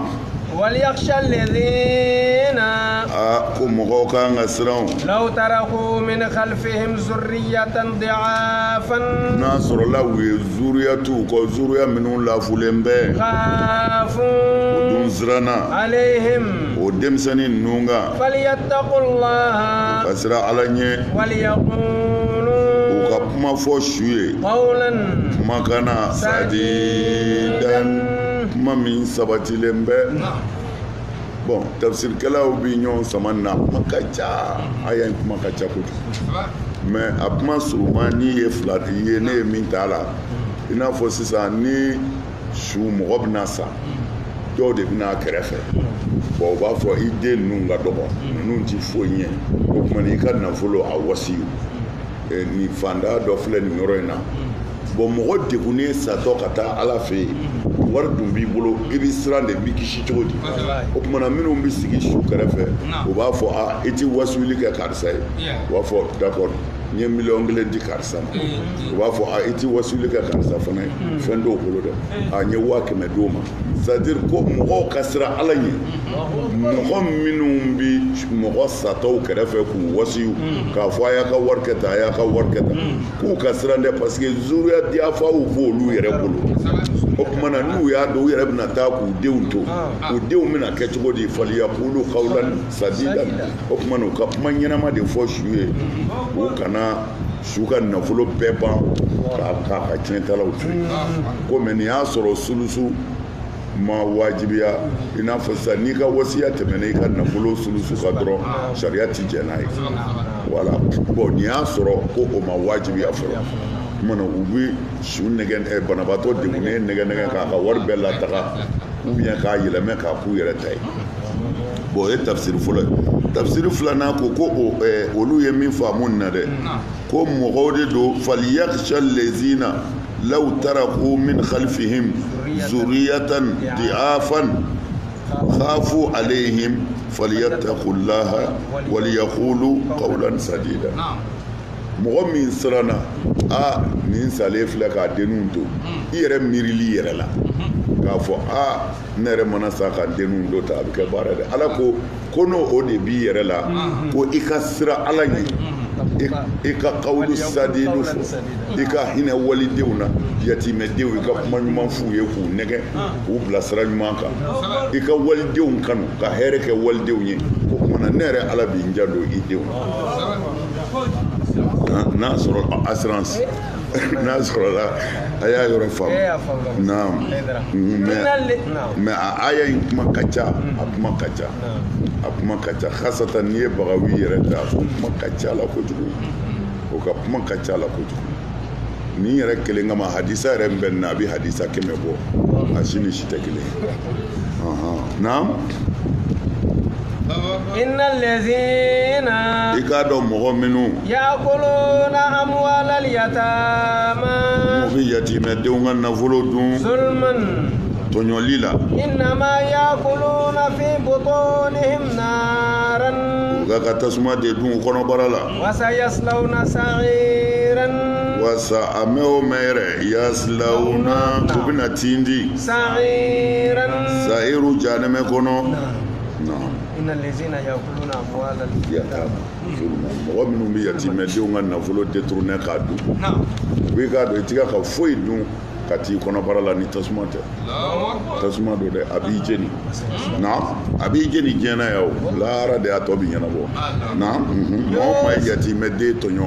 Speaker 4: وليخشى الذين
Speaker 3: ko mɔgɔw kan ka siran
Speaker 4: لو تركوا من خلفهم ذرية ضعافا
Speaker 3: n'a sɔrɔla u ye zuriyatu ko zuriya minnu lafulen bɛ
Speaker 4: خافوا
Speaker 3: dun siranna
Speaker 4: عليهم
Speaker 3: o denmisɛnnin ninnu kan
Speaker 4: فليتقوا الله
Speaker 3: ka siran ala ɲɛ u
Speaker 4: وليقولوا
Speaker 3: ka kuma fɔ su ye
Speaker 4: قولا
Speaker 3: kumakana sadidan kuma min sabatilen bɛ bon tafsirikɛlaw bi ɲɔgɔn sama na kuma ka ca aya in kuma ka ca kojugu mais a kuma suruma n'i ye fila ye ne ye min t'a la i n'a fɔ sisan ni su mɔgɔ bɛna sa dɔw de bɛna a kɛrɛfɛ bon u b'a fɔ i den ninnu ka dɔgɔ ninnu ti foyi ɲɛ o tuma i ka nafolo a wasiyu nin fanda dɔ filɛ nin yɔrɔ in na bon mɔgɔ degunnen satɔ ka taa ala fɛ yen wari dun b'i bolo i bɛ siran de b'i kisi cogo di o tumana minnu bɛ sigi su kɛrɛfɛ u b'a fɔ i ti wasuli kɛ karisa ye u b'a fɔ d'accord n ye miliyɔn 1 di karisa ma u b'a fɔ i ti wasuli kɛ karisa fana ye fɛn dɔw bolo dɛ n ye 500 d'o ma c'est à dire ko mɔgɔw ka siran ala ɲɛ mɔgɔ minnu bɛ mɔgɔ satɔw kɛrɛfɛ k'u wasiyu k'a fɔ a y'a ka wari kɛ tan a y'a ka wari kɛ tan k'u ka siran dɛ parce que zuriya diyafaw b'olu yɛrɛ bolo o kumana n'u y'a dɔn u yɛrɛ bɛna taa k'u denw to u denw bɛna kɛ cogo di faliyakulu qawlan sadidan o kumana u ka kuma ɲɛnama de fɔ su ye u kana su ka nafolo bɛɛ ban k'a ka tiɲɛtalaw to ko mɛ nin y'a sɔrɔ sulusu ma wajibiya i n'a fɔ sisan n'i ka wasiya tɛmɛna i ka nafolo sulusu ka dɔrɔn sariya ti jɛ n'a ye voilà bon nin y'a sɔrɔ ko o ma wajibiya fɔlɔ kumana u bɛ su nɛgɛ banabaatɔ degunnen nɛgɛ k'a ka wari bɛɛ lataga ou bien k'a yɛlɛmɛ k'a k'u yɛrɛ ta ye bon o ye tafsiri fɔlɔ ye tafsiri filanan ko olu ye min faamu nin na dɛ ko mɔgɔw de don falyakhsha lezina law taraku min khalfihim zuriyatan di'afan khafu alayhim falyattaqullaha waliyaqulu qawlan sadida mɔgɔ min siranna nin salen filɛ k'a denninw to i yɛrɛ miirili yɛrɛ la k'a fɔ ne yɛrɛ mana sa ka denninw to ta a bɛ kɛ baara dɛ ala ko n'o o de b'i yɛrɛ la ko i ka siran ala ɲɛ i ka kawulu sadidu fɔ i ka hinɛ walidenw na yatimɛdenw i ka kuma ɲuman f'u ye k'u nɛgɛ k'u bila sira ɲuman kan i ka walidenw kanu ka hɛrɛ kɛ walidenw ye o kumana ne yɛrɛ ala b'i ja don i denw n'a sɔrɔ assurance n'a sɔrɔla a y'a yɔrɔ faamu naam mais a aya in kuma ka ca a kuma ka ca khasatan n'i ye bagawi yɛrɛ ta kuma ka ca la kojugu o ka kuma ka ca la kojugu ni yɛrɛ kelen kama hadisa yɛrɛ min bɛ nin na a bɛ hadisa 100 bɔ a si ni si tɛ kelen ye naam
Speaker 4: إن الذين يأكلون أموال اليتامى ظلما إنما يأكلون في بطونهم نارا وسيصلون سعيرا إن الذين يأكلون أموال اليتامى
Speaker 3: mɔgɔ minnu bɛ yatimɛdenw ka nafolo détourner k'a dun i k'a dɔn i tɛ ka foyi dun ka t'i kɔnɔbara la ni tasuma tɛ tasuma don dɛ a b'i jeni a b'i jeni diɲɛ na yan o lahara de y'a tɔ bɛ ɲɛnabɔ mɔgɔ o maa ye yatimɛden tɔɲɔ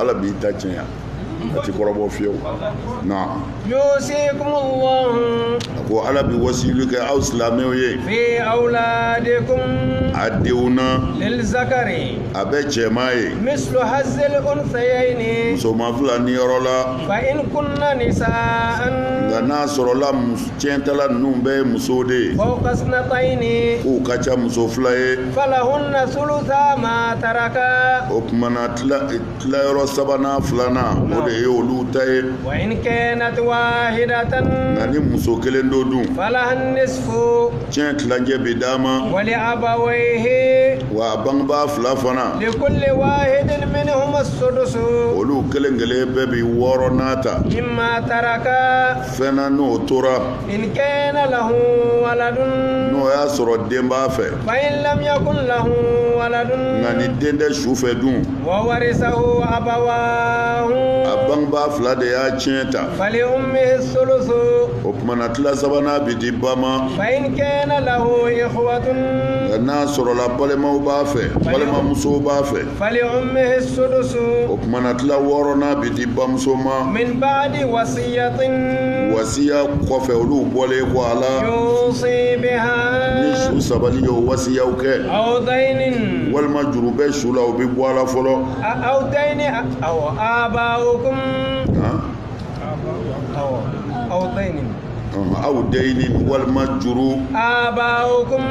Speaker 3: ala b'i ta tiɲɛ a ti kɔrɔbɔ fiyewu
Speaker 4: يوصيكم الله
Speaker 3: ko ala bɛ wasiyuli kɛ aw silamɛw ye
Speaker 4: في أولادكم
Speaker 3: a denw na
Speaker 4: للذكر
Speaker 3: a bɛ cɛman ye
Speaker 4: مثل حظ الأنثيين
Speaker 3: musoman fila ni yɔrɔ la
Speaker 4: فإن كن نساء
Speaker 3: nka n'a sɔrɔla tiɲɛtala ninnu bɛɛ ye musow de ye
Speaker 4: فوق اثنتين
Speaker 3: k'u ka ca muso fila ye
Speaker 4: فلهن ثلث ما ترك
Speaker 3: o kumana tilayɔrɔ sabanan filanan o de ye olu ta ye
Speaker 4: وإن كانت واحدة
Speaker 3: nka ni muso kelen dɔ dun
Speaker 4: فلها النصف
Speaker 3: tiɲɛ tilancɛ bɛ d'a ma
Speaker 4: ولأبويه
Speaker 3: wa a bangebaa fila fana
Speaker 4: لكل واحد منهما السدس
Speaker 3: olu kelen kelen bɛɛ bi wɔɔrɔ n'a ta
Speaker 4: مما ترك
Speaker 3: fɛn na n'o tora
Speaker 4: إن كان له ولد
Speaker 3: n'o y'a sɔrɔ den b'a fɛ
Speaker 4: فإن لم يكن له ولد
Speaker 3: nka ni den tɛ su fɛ dun
Speaker 4: وورثه أبواه
Speaker 3: a bangebaa fila de y'a tiɲɛ ta
Speaker 4: فلأمه الثلث
Speaker 3: o tuma na tila sabanan bi di ba ma
Speaker 4: فإن كان له إخوة
Speaker 3: nka n'a sɔrɔla balimaw b'a fɛ balimamusow b'a fɛ
Speaker 4: فلأمه السدس
Speaker 3: o tuma na tila wɔɔrɔnan bi di bamuso ma
Speaker 4: من بعد وصية
Speaker 3: wasiya kɔfɛ olu bɔlen kɔ a la
Speaker 4: يوصي بها
Speaker 3: ni su sabali ye o wasiyaw kɛ
Speaker 4: أو دين
Speaker 3: walima juru bɛ su la o bɛ bɔ a la fɔlɔ
Speaker 4: أو دين أو آباؤكم
Speaker 3: han?
Speaker 4: أو دين
Speaker 3: aw deyini walima juru
Speaker 4: آباؤكم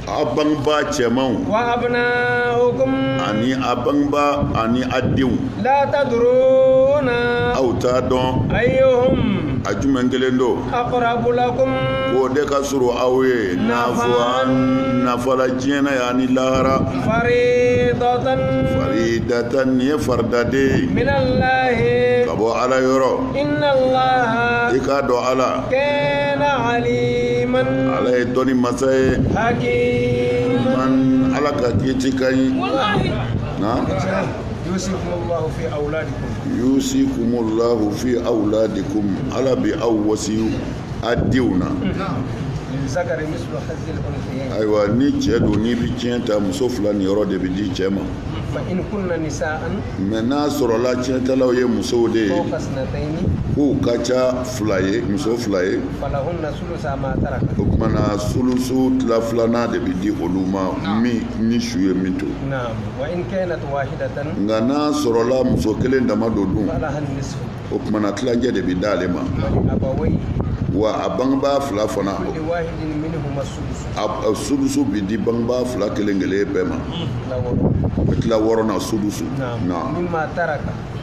Speaker 3: a bangebaa cɛmanw
Speaker 4: وأبناؤكم
Speaker 3: ani a bangebaa ani a denw
Speaker 4: لا تدرون
Speaker 3: aw t'a dɔn
Speaker 4: أيهم
Speaker 3: a jumɛn kelen don
Speaker 4: أقرب لكم
Speaker 3: k'o de ka surun aw ye n'a fɔ an nafala diɲɛ na yan ni lahara
Speaker 4: فريضة
Speaker 3: faridata nin ye faridaden ye
Speaker 4: من الله
Speaker 3: ka bɔ ala yɔrɔ
Speaker 4: إن الله
Speaker 3: i k'a dɔn ala
Speaker 4: كان عليما
Speaker 3: ala ye dɔnni masa ye
Speaker 4: حكيما
Speaker 3: man ala ka kiiti ka ɲi na
Speaker 2: يوصيكم الله في أولادكم
Speaker 3: yusikumullahu fi awladikum ala bi aw wasiyu a denw na
Speaker 2: للذكر مثل حظ الأنثيين
Speaker 3: ayiwa ni cɛ don n'i bi tiɲɛ ta muso fila ni yɔrɔ de bi di cɛ ma
Speaker 2: فإن كن نساء
Speaker 3: mɛ n'a sɔrɔla tiɲɛtalaw ye musow de ye
Speaker 2: فوق اثنتين
Speaker 3: k'u ka ca fila ye muso fila ye
Speaker 2: فلهن ثلث ما ترك
Speaker 3: o kumana sulusu tila filanan de bi di olu ma min ni su ye min to
Speaker 2: نعم وإن كانت واحدة
Speaker 3: nka n'a sɔrɔla muso kelen dama dɔ dun
Speaker 2: فلها النصف
Speaker 3: o kumana tilancɛ de bi d'ale ma
Speaker 2: ولأبويه
Speaker 3: wa a bangebaa fila fana
Speaker 2: كل واحد منهما السدس
Speaker 3: a sudusu bi di bangebaa fila kelen kelen bɛɛ ma
Speaker 2: له
Speaker 3: o tila wɔɔrɔnan sudusu
Speaker 2: نعم
Speaker 3: na
Speaker 2: مما ترك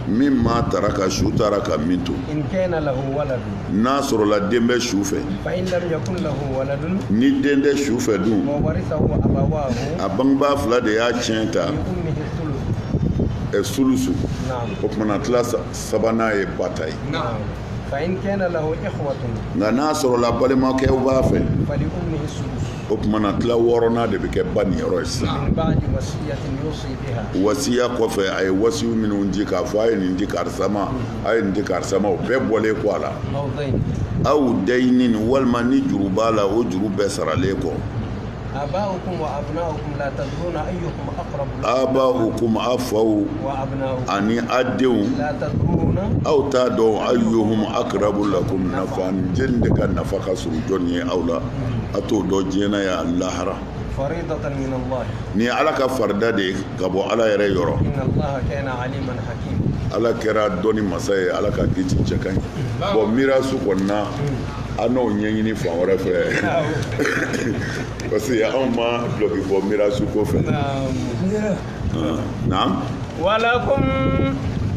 Speaker 3: min ma tara ka su tara ka min to
Speaker 2: إن كان له ولد
Speaker 3: n'a sɔrɔla den bɛ su fɛ
Speaker 2: فإن لم يكن له ولد
Speaker 3: ni den tɛ su fɛ dun
Speaker 2: وورثه أبواه
Speaker 3: a bangebaa fila de y'a tiɲɛ ta
Speaker 2: لأمه الثلث
Speaker 3: sulusu
Speaker 2: نعم
Speaker 3: o kumana tila sabanan ye ba ta ye
Speaker 2: نعم فإن كان له إخوة
Speaker 3: nka n'a sɔrɔla balimakɛw b'a fɛ
Speaker 2: فلأمه السدس
Speaker 3: o kumana tila wɔɔrɔnan de bɛ kɛ ba nin yɔrɔ ye sisan
Speaker 2: من بعد وصية يوصي بها
Speaker 3: wasiya kɔfɛ a ye wasiw minnu di k'a fɔ a ye nin di karisa ma a ye nin di karisa ma o bɛɛ bɔlen kɔ a la
Speaker 2: أو دين
Speaker 3: aw dayinin walima ni juru b'a la o juru bɛɛ saralen kɔ
Speaker 2: آباؤكم وأبناؤكم لا تدرون أيكم أقرب لكم
Speaker 3: aba'ukum a faw
Speaker 2: وأبناؤكم
Speaker 3: ani a denw
Speaker 2: لا تدرون
Speaker 3: aw t'a dɔn ayyuhum akrabu lakum nafan jeli de ka nafa ka surun jɔn ye aw la a t'o dɔn diɲɛ na yan lahara
Speaker 2: فريضة من الله
Speaker 3: ni ala ka farida de ye ka bɔ ala yɛrɛ yɔrɔ
Speaker 2: إن الله كان عليما حكيما
Speaker 3: ala kɛra dɔnni masa ye ala ka kiti cɛ ka ɲi bɔn mirasu kɔni na an n'o ɲɛɲini fan wɛrɛ fɛ parce que anw ma duloki bɔ mirasu ko fɛ naam
Speaker 4: ولكم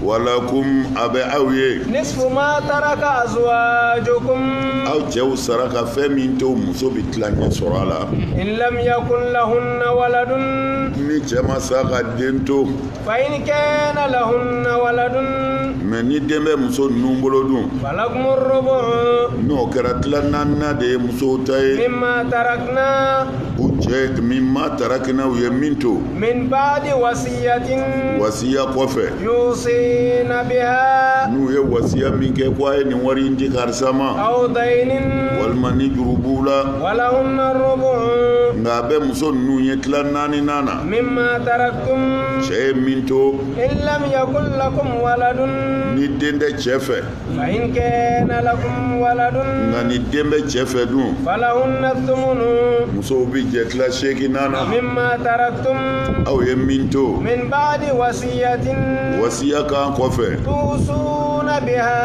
Speaker 3: walakum a bɛ aw ye
Speaker 4: نصف ما ترك أزواجكم
Speaker 3: aw cɛw sara ka fɛn min to muso bi tilancɛ sɔrɔ a la
Speaker 4: إن لم يكن لهن ولد
Speaker 3: ni cɛ ma sa ka den to
Speaker 4: فإن كان لهن ولد
Speaker 3: mɛ ni den bɛ muso ninnu bolo dun
Speaker 4: فلكم الربع
Speaker 3: n'o kɛra tila naaninan de ye musow ta ye
Speaker 4: مما تركنا
Speaker 3: u cɛ min ma tarakina u ye min to
Speaker 4: من بعد وصية
Speaker 3: wasiya kɔfɛ
Speaker 4: يوصين بها
Speaker 3: n'u ye wasiya min kɛ ko a ye nin wari in di karisa ma
Speaker 4: أو دين
Speaker 3: walima ni juru b'u la
Speaker 4: ولهن الربع
Speaker 3: nka a bɛ muso ninnu ye tila naaninan na
Speaker 4: مما تركتم
Speaker 3: cɛ ye min to
Speaker 4: إن لم يكن لكم ولد
Speaker 3: ni den tɛ cɛ fɛ
Speaker 4: فإن كان لكم ولد
Speaker 3: nka ni den bɛ cɛ fɛ dun
Speaker 4: فلهن الثمن
Speaker 3: musow bi jɛ tila seeginan na
Speaker 4: مما تركتم
Speaker 3: aw ye min to
Speaker 4: من بعد وصية
Speaker 3: wasiya kan kɔfɛ
Speaker 4: توصون بها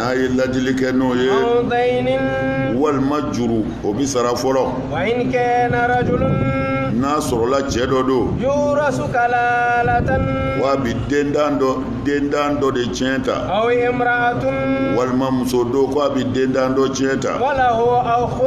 Speaker 3: n'a ye ladili kɛ n'o ye
Speaker 4: أو دين
Speaker 3: walima juru o bi sara fɔlɔ
Speaker 4: وإن كان رجل
Speaker 3: n'a sɔrɔla cɛ dɔ don
Speaker 4: يورث كلالة
Speaker 3: wa bi den dan dɔ de tiɲɛ ta
Speaker 4: أو امرأة
Speaker 3: walima muso don ko a bi den dan dɔ tiɲɛ ta
Speaker 4: وله أخ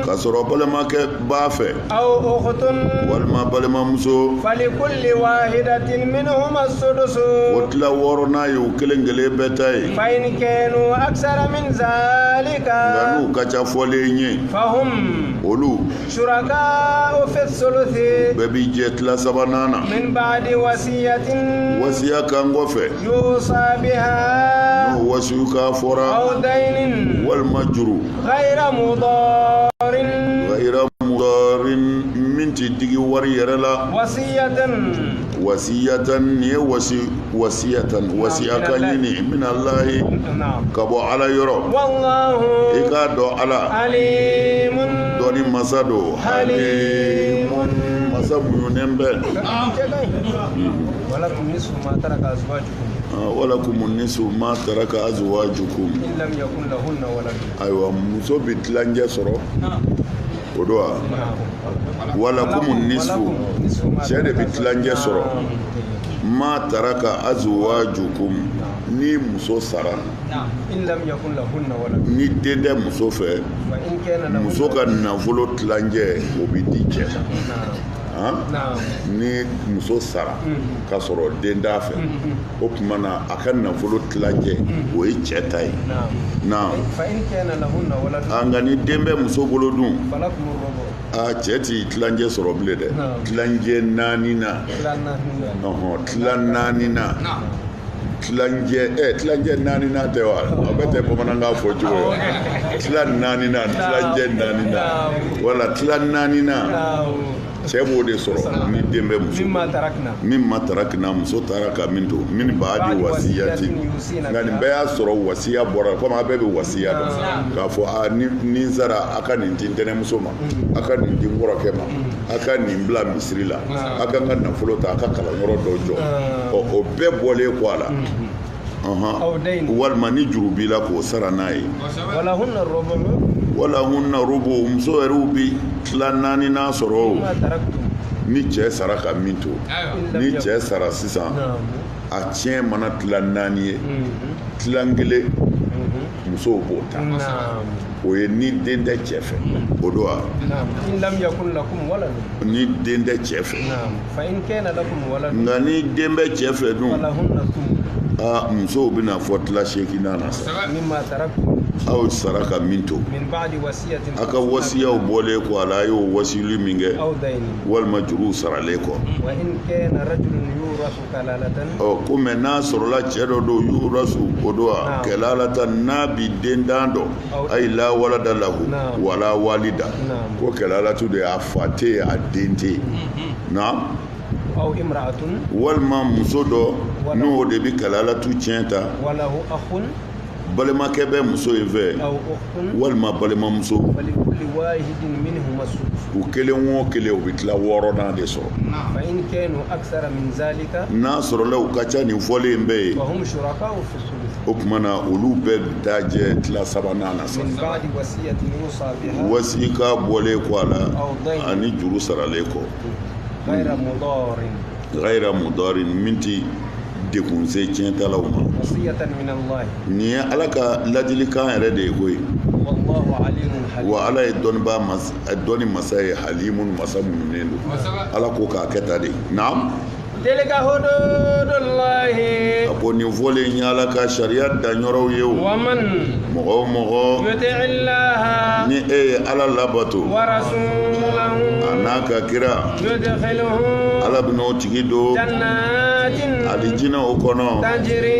Speaker 3: ka sɔrɔ balimakɛ b'a fɛ
Speaker 4: أو أخت
Speaker 3: walima balimamuso
Speaker 4: فلكل واحدة منهما السدس
Speaker 3: o tila wɔɔrɔnan ye o kelen kelen bɛɛ ta ye
Speaker 4: فإن كانوا أكثر من ذلك
Speaker 3: nka n'u ka ca fɔlen ye
Speaker 4: فهم
Speaker 3: olu
Speaker 4: شركاء في الثلث
Speaker 3: bɛɛ bi jɛ tila sabanan na
Speaker 4: من بعد وصية
Speaker 3: wasiya kan kɔfɛ
Speaker 4: يوصى بها
Speaker 3: n'o wasiyu ka fɔra
Speaker 4: أو دين
Speaker 3: walima juru
Speaker 4: غير مضار
Speaker 3: ghayra mudarin min ti digi wari yɛrɛ la wasiyatan ni ye wasiya kan ɲini min allahi
Speaker 4: نعم
Speaker 3: ka bɔ ala yɔrɔ
Speaker 4: والله
Speaker 3: i k'a dɔn ala
Speaker 4: عليم
Speaker 3: dɔni masa do halimun masa muɲunen bɛ
Speaker 4: ولكم نصف ما ترك أزواجكم
Speaker 3: walakum nisu ma taraka azwajukum
Speaker 4: إن لم يكن لهن ولد
Speaker 3: ayiwa muso bi tilancɛ sɔrɔ o do wa walakum nisfu cɛ de bi tilancɛ sɔrɔ ma taraka azwajukum ni muso sara
Speaker 4: إن لم يكن لهن ولد
Speaker 3: ni den tɛ muso fɛ
Speaker 4: وإن كان لهن
Speaker 3: muso ka nafolo tilancɛ o bi di cɛ
Speaker 4: نعم
Speaker 3: ni muso sara ka sɔrɔ den t'a fɛ o tuma na a ka nafolo tilancɛ o ye cɛ ta ye
Speaker 4: نعم
Speaker 3: na
Speaker 4: فإن كان لهن ولد
Speaker 3: nka ni den bɛ muso bolo dun
Speaker 4: فلكم الربع
Speaker 3: cɛ ti tilancɛ sɔrɔ bilen dɛ tilancɛ naani na tila naani na tilancɛ naani na tɛ wa a bɛ tɛ bamanankan fɔ cogo ye tila naani na tilancɛ naani na wala tila naani na cɛ b'o de sɔrɔ ni den bɛ muso min ma tarakina muso taara ka min to min b'a di wasiyati nka nin bɛɛ y'a sɔrɔ wasiya bɔra komi a bɛɛ bɛ wasiya dɔn k'a fɔ ni n sara a ka nin di ntɛnɛmuso ma a ka nin di n kɔrɔkɛ ma a ka nin bila misiri la a ka n ka nafolo ta a ka kalanyɔrɔ dɔ jɔ o bɛɛ bɔlen kɔ a la walima ni juru b'i la k'o sara n'a ye wala hunna rubu muso yɛrɛw bi tila naani na sɔrɔ o ni cɛ sara ka min to ni cɛ sara sisan a tiɲɛ mana tila naani ye tilan kelen musow b'o ta o ye ni den tɛ cɛ fɛ o do wa ni den tɛ cɛ fɛ nka ni den bɛ cɛ fɛ dun musow bɛna fɔ tila seegina na sa aw sara ka min to a ka wasiyaw bɔlen kɔ a la a y'o wasiyuli min kɛ walima juruw saralen kɔ ko mɛ n'a sɔrɔla cɛ dɔ don yurasu o do wa kɛlalatan n'a bi den dan dɔ ayi la walada lahu wala walida ko kɛlalatu de y'a fa tɛ yen a den tɛ yen na walima muso dɔ n'o de bi kɛlalatu tiɲɛ ta balimakɛ bɛ muso in fɛ walima balimamuso u kelen o kelen u bɛ tila wɔɔrɔnan de sɔrɔ n'a sɔrɔla u ka ca nin fɔlen in bɛɛ ye o tuma na olu bɛɛ bɛ taa jɛ tila sabanan na sa wasi ka bɔlen kɔ a la ani juru saralen kɔ ghayra mudarin min ti dekun se tiɲɛtalaw ma nin ye ala ka ladilikan yɛrɛ de ye koyi wa ala ye dɔnni masa ye halimun masa muɲunen don ala ko k'a kɛ ta de naam
Speaker 4: تلك حدود الله
Speaker 3: a ko nin fɔlen ye ala ka sariya danyɔrɔw ye o
Speaker 4: ومن
Speaker 3: mɔgɔ o mɔgɔ
Speaker 4: يطع الله
Speaker 3: ni e ye ala labato
Speaker 4: ورسوله
Speaker 3: a n'a ka kira
Speaker 4: يدخله
Speaker 3: ala bɛna o tigi don
Speaker 4: جنات
Speaker 3: alijinɛw kɔnɔ
Speaker 4: تجري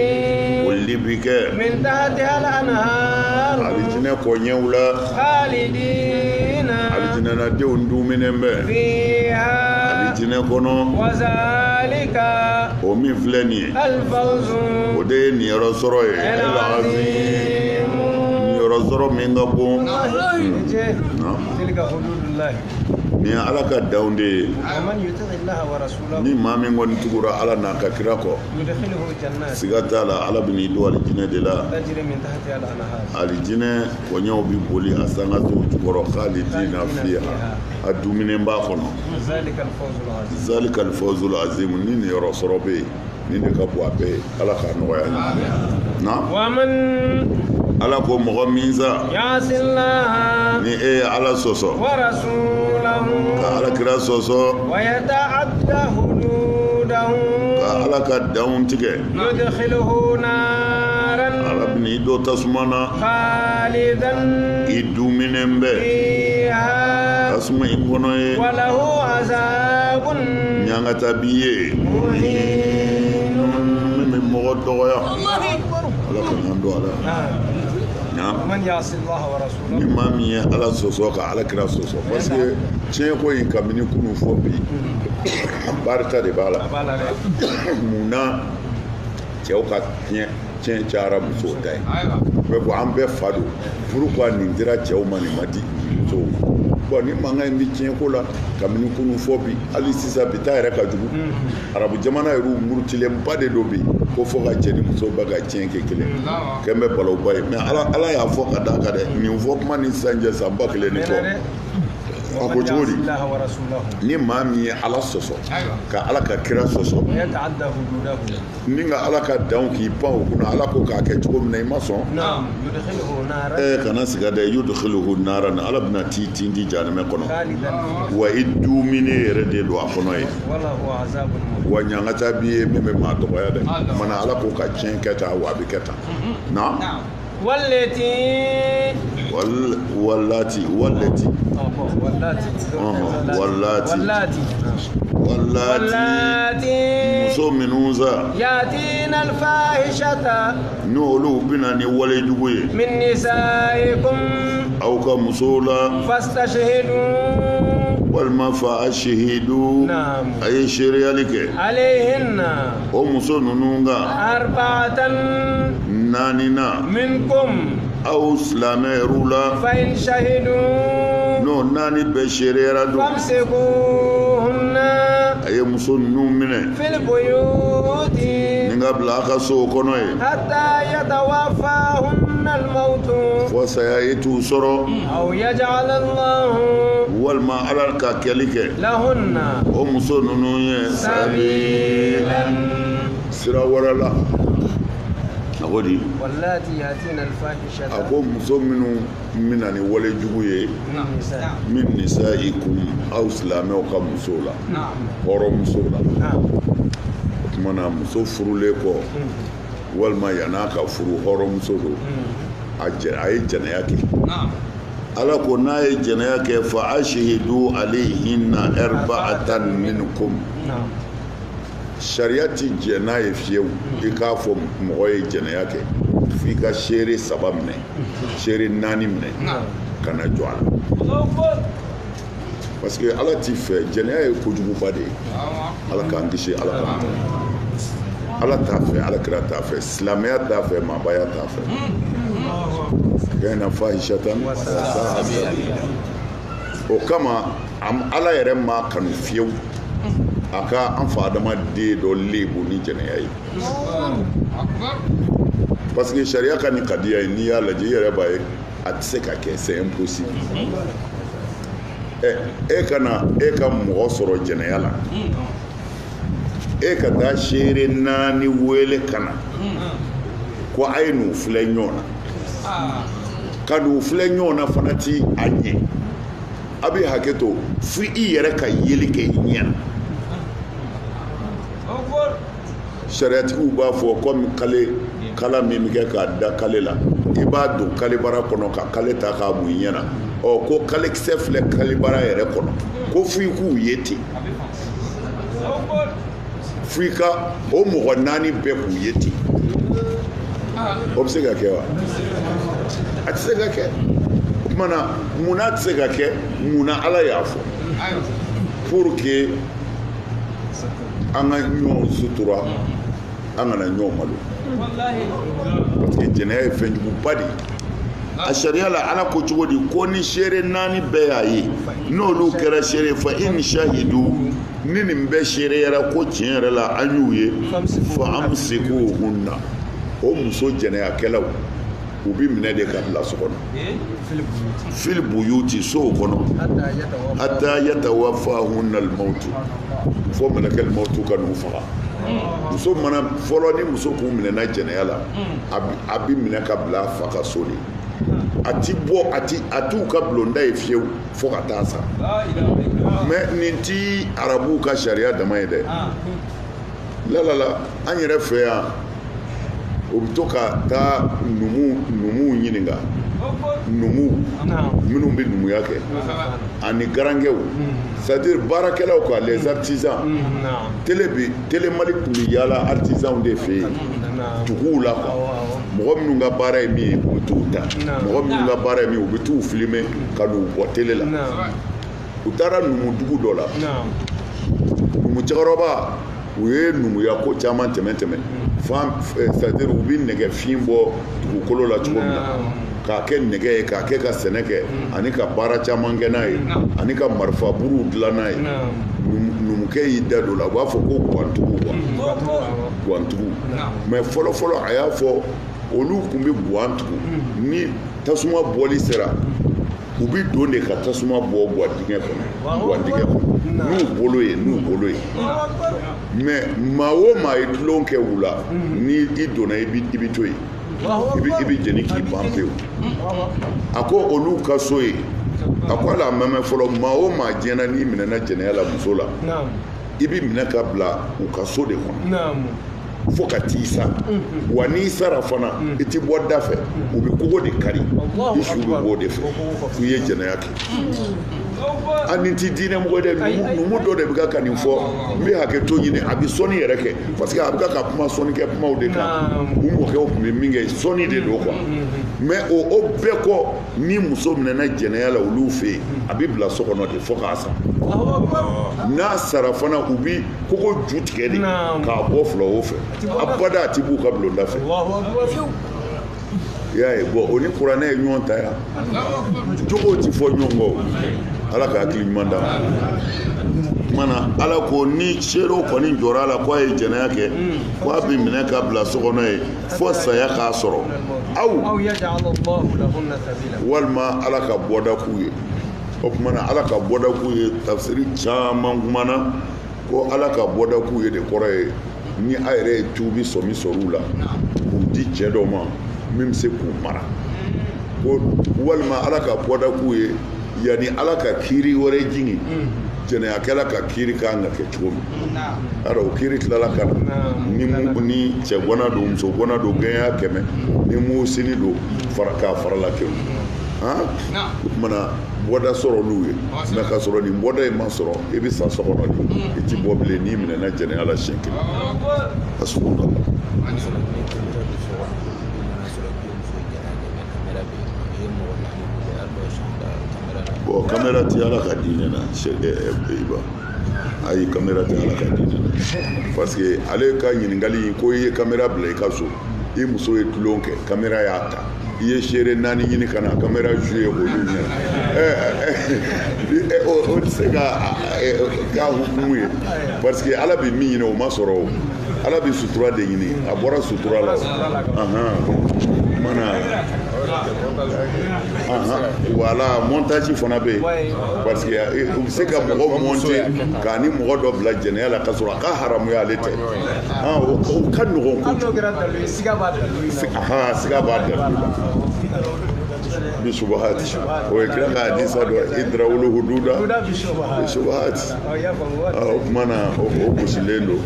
Speaker 3: olili bi kɛ
Speaker 4: من تحتها الأنهار
Speaker 3: alijinɛ kɔɲɛw la
Speaker 4: خالدين
Speaker 3: alijinɛnadenw duminen bɛ
Speaker 4: فيها
Speaker 3: alijinɛ kɔnɔ
Speaker 4: وذلك
Speaker 3: o min filɛ nin ye
Speaker 4: الفوز
Speaker 3: o de ye niyɔrɔ sɔrɔ ye
Speaker 4: العظيم
Speaker 3: niyɔrɔ sɔrɔ min ka bon
Speaker 4: تلك حدود الله
Speaker 3: ni ala ka daunde
Speaker 4: ومن يطع الله ورسوله
Speaker 3: ni maa min kɔni tugura ala n'a ka kira kɔ
Speaker 4: يدخله جنات
Speaker 3: siga t'a la ala bɛ n'i don alijinɛ de la
Speaker 4: تجري من تحتها الأنهار
Speaker 3: alijinɛ kɔɲɔw bi boli a sanga t'o jukɔrɔ khalidina fiha a duminen b'a kɔnɔ
Speaker 4: ذلك الفوز العظيم
Speaker 3: zalika alfawzul azim ni nin yɔrɔ sɔrɔ bɛ yen ni de ka bon a bɛɛ ye ala k'a nɔgɔya n ye na
Speaker 4: ومن
Speaker 3: ala ko mɔgɔ min sa
Speaker 4: يعص الله
Speaker 3: ni e ye ala sɔsɔ
Speaker 4: ورسوله
Speaker 3: ka ala kira sɔsɔ
Speaker 4: ويتعدى حدوده
Speaker 3: ka ala ka danw tigɛ
Speaker 4: يدخله نارا
Speaker 3: ala bɛ n'i don tasuma na
Speaker 4: خالدا
Speaker 3: i duminen bɛ
Speaker 4: فيها
Speaker 3: tasuma in kɔnɔ ye
Speaker 4: وله عذاب
Speaker 3: ɲangata b'i ye
Speaker 4: مهين
Speaker 3: min bɛ mɔgɔ dɔgɔya ala ka n'an don a la na
Speaker 4: من يعص الله ورسوله
Speaker 3: ni maa min ye ala sɔsɔ ka ala kira sɔsɔ parce que tiɲɛ ko in kabini kunu fɔ bi a barika de b'a la mun na cɛw ka tiɲɛ cayara musow ta ye bɛɛ ko an bɛɛ fa don pourquoi nin dira cɛw ma nin ma di musow ma bon ni mankan in bɛ tiɲɛ ko la kabini kunu fɔ bi hali sisan bi ta yɛrɛ ka jugu arabu jamana yɛrɛ murutilenba de don bi ko fɔ ka cɛ ni muso bɛ ka tiɲɛ kɛ kelen k'an bɛ balawba ye mais ala y'a fɔ ka d'a kan dɛ nin fɔ kuma ni sanjɛ san ba kelen ni kɔ a ko cogo di
Speaker 4: الله ورسوله
Speaker 3: ni maa min ye ala sɔsɔ ka ala ka kira sɔsɔ
Speaker 4: ويتعدى حدوده
Speaker 3: ni ka ala ka danw k'i pan o kunna ala ko k'a kɛ cogo min na i ma sɔn
Speaker 4: نعم يدخله نارا
Speaker 3: kana siga dɛ yudkhiluhu naran ala bɛna t'i tin di jahanamɛ kɔnɔ
Speaker 4: خالدا
Speaker 3: wa i duminen yɛrɛ de don a kɔnɔ ye
Speaker 4: وله عذاب مهين
Speaker 3: wa ɲangata b'i ye min bɛ maa dɔgɔya dɛ mana ala ko ka tiɲɛ kɛ tan wa a bɛ kɛ tan na
Speaker 4: والتي
Speaker 3: wallati
Speaker 4: واللاتي
Speaker 3: wallati
Speaker 4: واللاتي
Speaker 3: muso minnu sa
Speaker 4: ياتين الفاحشة
Speaker 3: n'olu bɛna ni walejugu ye
Speaker 4: من نسائكم
Speaker 3: aw ka musow la
Speaker 4: فاستشهدوا
Speaker 3: walima fa a shahidu
Speaker 4: نعم
Speaker 3: a ye seereyali kɛ
Speaker 4: عليهن
Speaker 3: o muso ninnu ka
Speaker 4: أربعة
Speaker 3: naani na
Speaker 4: منكم
Speaker 3: aw silamɛyɛr'u la
Speaker 4: فإن شهدوا
Speaker 3: n'o naani bɛɛ seereyara dun
Speaker 4: فامسكوهن
Speaker 3: a ye muso ninnu minɛ
Speaker 4: في البيوت
Speaker 3: ni ka bila a ka sow kɔnɔ ye
Speaker 4: حتى يتوفاهن الموت
Speaker 3: fɔ saya ye t'u sɔrɔ
Speaker 4: أو يجعل الله
Speaker 3: walima ala ka kɛli kɛ
Speaker 4: لهن
Speaker 3: o muso ninnu ye
Speaker 4: سبيلا
Speaker 3: sira wɛrɛ la a ko di
Speaker 4: واللاتي يأتين
Speaker 3: a
Speaker 4: الفاحشة
Speaker 3: ko muso minnu mina ni walejugu ye
Speaker 4: من النساء
Speaker 3: min nisaikum aw silamɛw ka musow la hɔrɔn musow la
Speaker 4: نعم
Speaker 3: o tumana muso furulen kɔ walima yan'a ka furu hɔrɔnmuso don a ye jɛnɛya kɛ ala ko n'a ye jɛnɛya kɛ fa ashhidu alayhinna arba'atan minkum
Speaker 4: نعم
Speaker 3: sariya ti jɛ n'a ye fiyewu i k'a fɔ mɔgɔ ye jɛnɛya kɛ f'i ka seere 3 minɛ seere 4 minɛ ka na jɔ a la parce que ala t'i fɛ jɛnɛya ye kojuguba de ye ala k'an kisi ala k'an tɔɔrɔ ala t'a fɛ ala kira t'a fɛ silamɛya t'a fɛ maabaya t'a fɛ kana fahishatan o kama ala yɛrɛ ma kanu fiyewu a ka an fa adamaden dɔ lebu ni jɛnɛya ye parce que sariya ka nin kadiya ye n'i y'a lajɛ i yɛrɛ b'a ye a tɛ se ka kɛ c'est impossible e kana e ka mɔgɔ sɔrɔ jɛnɛya la e ka taa seere 4 wele ka na ko a ye n'u filɛ ɲɔgɔn na ka n'u filɛ ɲɔgɔn na fana ti a ɲɛ a bɛ hakɛ to fo i yɛrɛ ka yeli kɛ i ɲɛ na sariyatigiw b'a fɔ komi kala min bɛ kɛ k'a da kale la i b'a don kalebara kɔnɔ ka kale ta k'a mun i ɲɛ na ko kalekisɛ filɛ kalebara yɛrɛ kɔnɔ ko fo i k'u ye ten fo i ka o mɔgɔ 4 bɛɛ k'u ye ten o bɛ se ka kɛ wa a tɛ se ka kɛ o tumana munna a tɛ se ka kɛ munna ala y'a fɔ pour que an ka ɲɔgɔn sutura an kana ɲɔgɔn malo parce que jɛnɛya ye fɛnjuguba de ye a sariya la ala ko cogo di ko ni seere naani bɛɛ y'a ye n'olu kɛra seere fa in shahidu ni nin bɛɛ seereyara ko tiɲɛ yɛrɛ la an y'u ye fa amsikuhunna o muso jɛnɛyakɛlaw u bi minɛ de ka bila so kɔnɔ fil buyuti sow kɔnɔ hatta yatawaffahunna al-mautu fo malakal mautu ka n'u faga muso mana fɔlɔ ni muso kun minɛna jɛnɛya la a bi minɛ ka bila a fa ka so de a ti bɔ a t'u ka bulonda ye fiyewu fo ka taa sa mɛ nin ti arabuw ka sariya dama ye dɛ lalala an yɛrɛ fɛ yan o bɛ to ka taa numuw ɲininka numuw minnu bɛ numuya kɛ ani garankɛw c'est-à-dire baarakɛlaw quoi les artisans télé Mali tun bɛ yaala artisans de fɛ yen duguw la quoi mɔgɔ minnu ka baara ye min ye u bɛ t'u ta mɔgɔ minnu ka baara ye min ye u bɛ t'u filmer ka n'u bɔ télé la u taara numudugu dɔ la numu cɛkɔrɔba u ye numuya ko caman tɛmɛ c'est-à-dire u bɛ nɛgɛfin bɔ dugukolo la cogo min na k'a kɛ nɛgɛ ye k'a kɛ ka sɛnɛ kɛ ani ka baara caman kɛ n'a ye ani ka marifa buruw dilan n'a ye numukɛ y'i da don la u b'a fɔ ko guwantugu mais fɔlɔ a y'a fɔ olu tun bɛ guwan tugu ni tasuma bɔli sera u bɛ don de ka tasuma bɔ guwandingɛ kɔnɔ n'u bolo ye mais maa o maa ye tulon kɛ u la ni i donna i bɛ to yen i bɛ jeni k'i ban pewu a ko olu ka so ye a ko ala mɛmɛ fɔlɔ maa o maa diɲɛna n'i minɛna jɛnɛya la muso la i bɛ minɛ ka bila u ka so de kɔnɔ fo ka t'i sa wa n'i sara fana i ti bɔ da fɛ u bɛ kogo de kari i su bɛ bɔ o de fɛ f'i ye jɛnɛya kɛ an ni ti diinɛ mɔgɔ dɛ numu dɔ de bɛ ka nin fɔ n bɛ hakɛto ɲini a bɛ sɔnni yɛrɛ kɛ parce que a bɛ ka kuma sɔnnikɛ kumaw de kan u mɔkɛw tun bɛ min kɛ sɔnni de don quoi mais o bɛɛ kɔ ni muso minɛna jɛnɛya la olu fɛ yen a bɛ bila so kɔnɔ de fo k'a sa n'a sara fana u bɛ kogo ju tigɛ de k'a bɔ fila o fɛ abada a ti b'u ka bulonda fɛ i y'a ye bɔn o ni kuranɛ ye ɲɔgɔn ta yan jogow ti fɔ ɲɔgɔn kɔ ala ka hakili ɲuman d'a ma mana ala ko ni seerew kɔni jɔra a la ko a ye jɛnɛya kɛ ko a bɛ minɛ ka bila so kɔnɔ ye fo saya k'a sɔrɔ walima ala ka bɔda k'u ye o kumana ala ka bɔda k'u ye tafsiri caman kumana ko ala ka bɔda k'u ye de kɔrɔ ye ni a yɛrɛ ye tuubi sɔmi sɔrɔ u la k'u di cɛ dɔ ma min bɛ se k'u mara ko walima ala ka bɔda k'u ye yanni ala ka kiiri wɛrɛ jigin jɛnɛyakɛla ka kiiri kan ka kɛ cogo min ara o kiiri tilala ka na ni cɛ gɔna don muso gɔna don gɛnya 100 ni musini don k'a farala kɛw o kumana bɔda sɔrɔ n'u ye mɛ ka sɔrɔ nin bɔda in ma sɔrɔ i bɛ sa so kɔnɔ de i ti bɔ bilen n'i minɛna jɛnɛya la siɲɛ kelen a sugu dɔ la bon kamera ti ala ka diinɛ na ayi kamera ti ala ka diinɛ na parce que ale ka ɲininkali ko i ye kamera bila i ka so i muso ye tulon kɛ kamera y'a ta i ye seere 4 ɲini ka na kamera joué olu ɲɛna o tɛ se k'a hukumu ye parce que ala bɛ min ɲini o ma sɔrɔ o ala bɛ sutura de ɲini a bɔra sutura la mana wala montage fana bɛ yen parce que u bɛ se ka mɔgɔ monter k'a ni mɔgɔ dɔ bila jɛnɛya la ka sɔrɔ a ka haramuya ale tɛ o ka nɔgɔn kojugu siga b'a dalu la bisubahati o ye kira ka hadisa dɔ idrawulu hududa bisubahati o kumana o gosilen don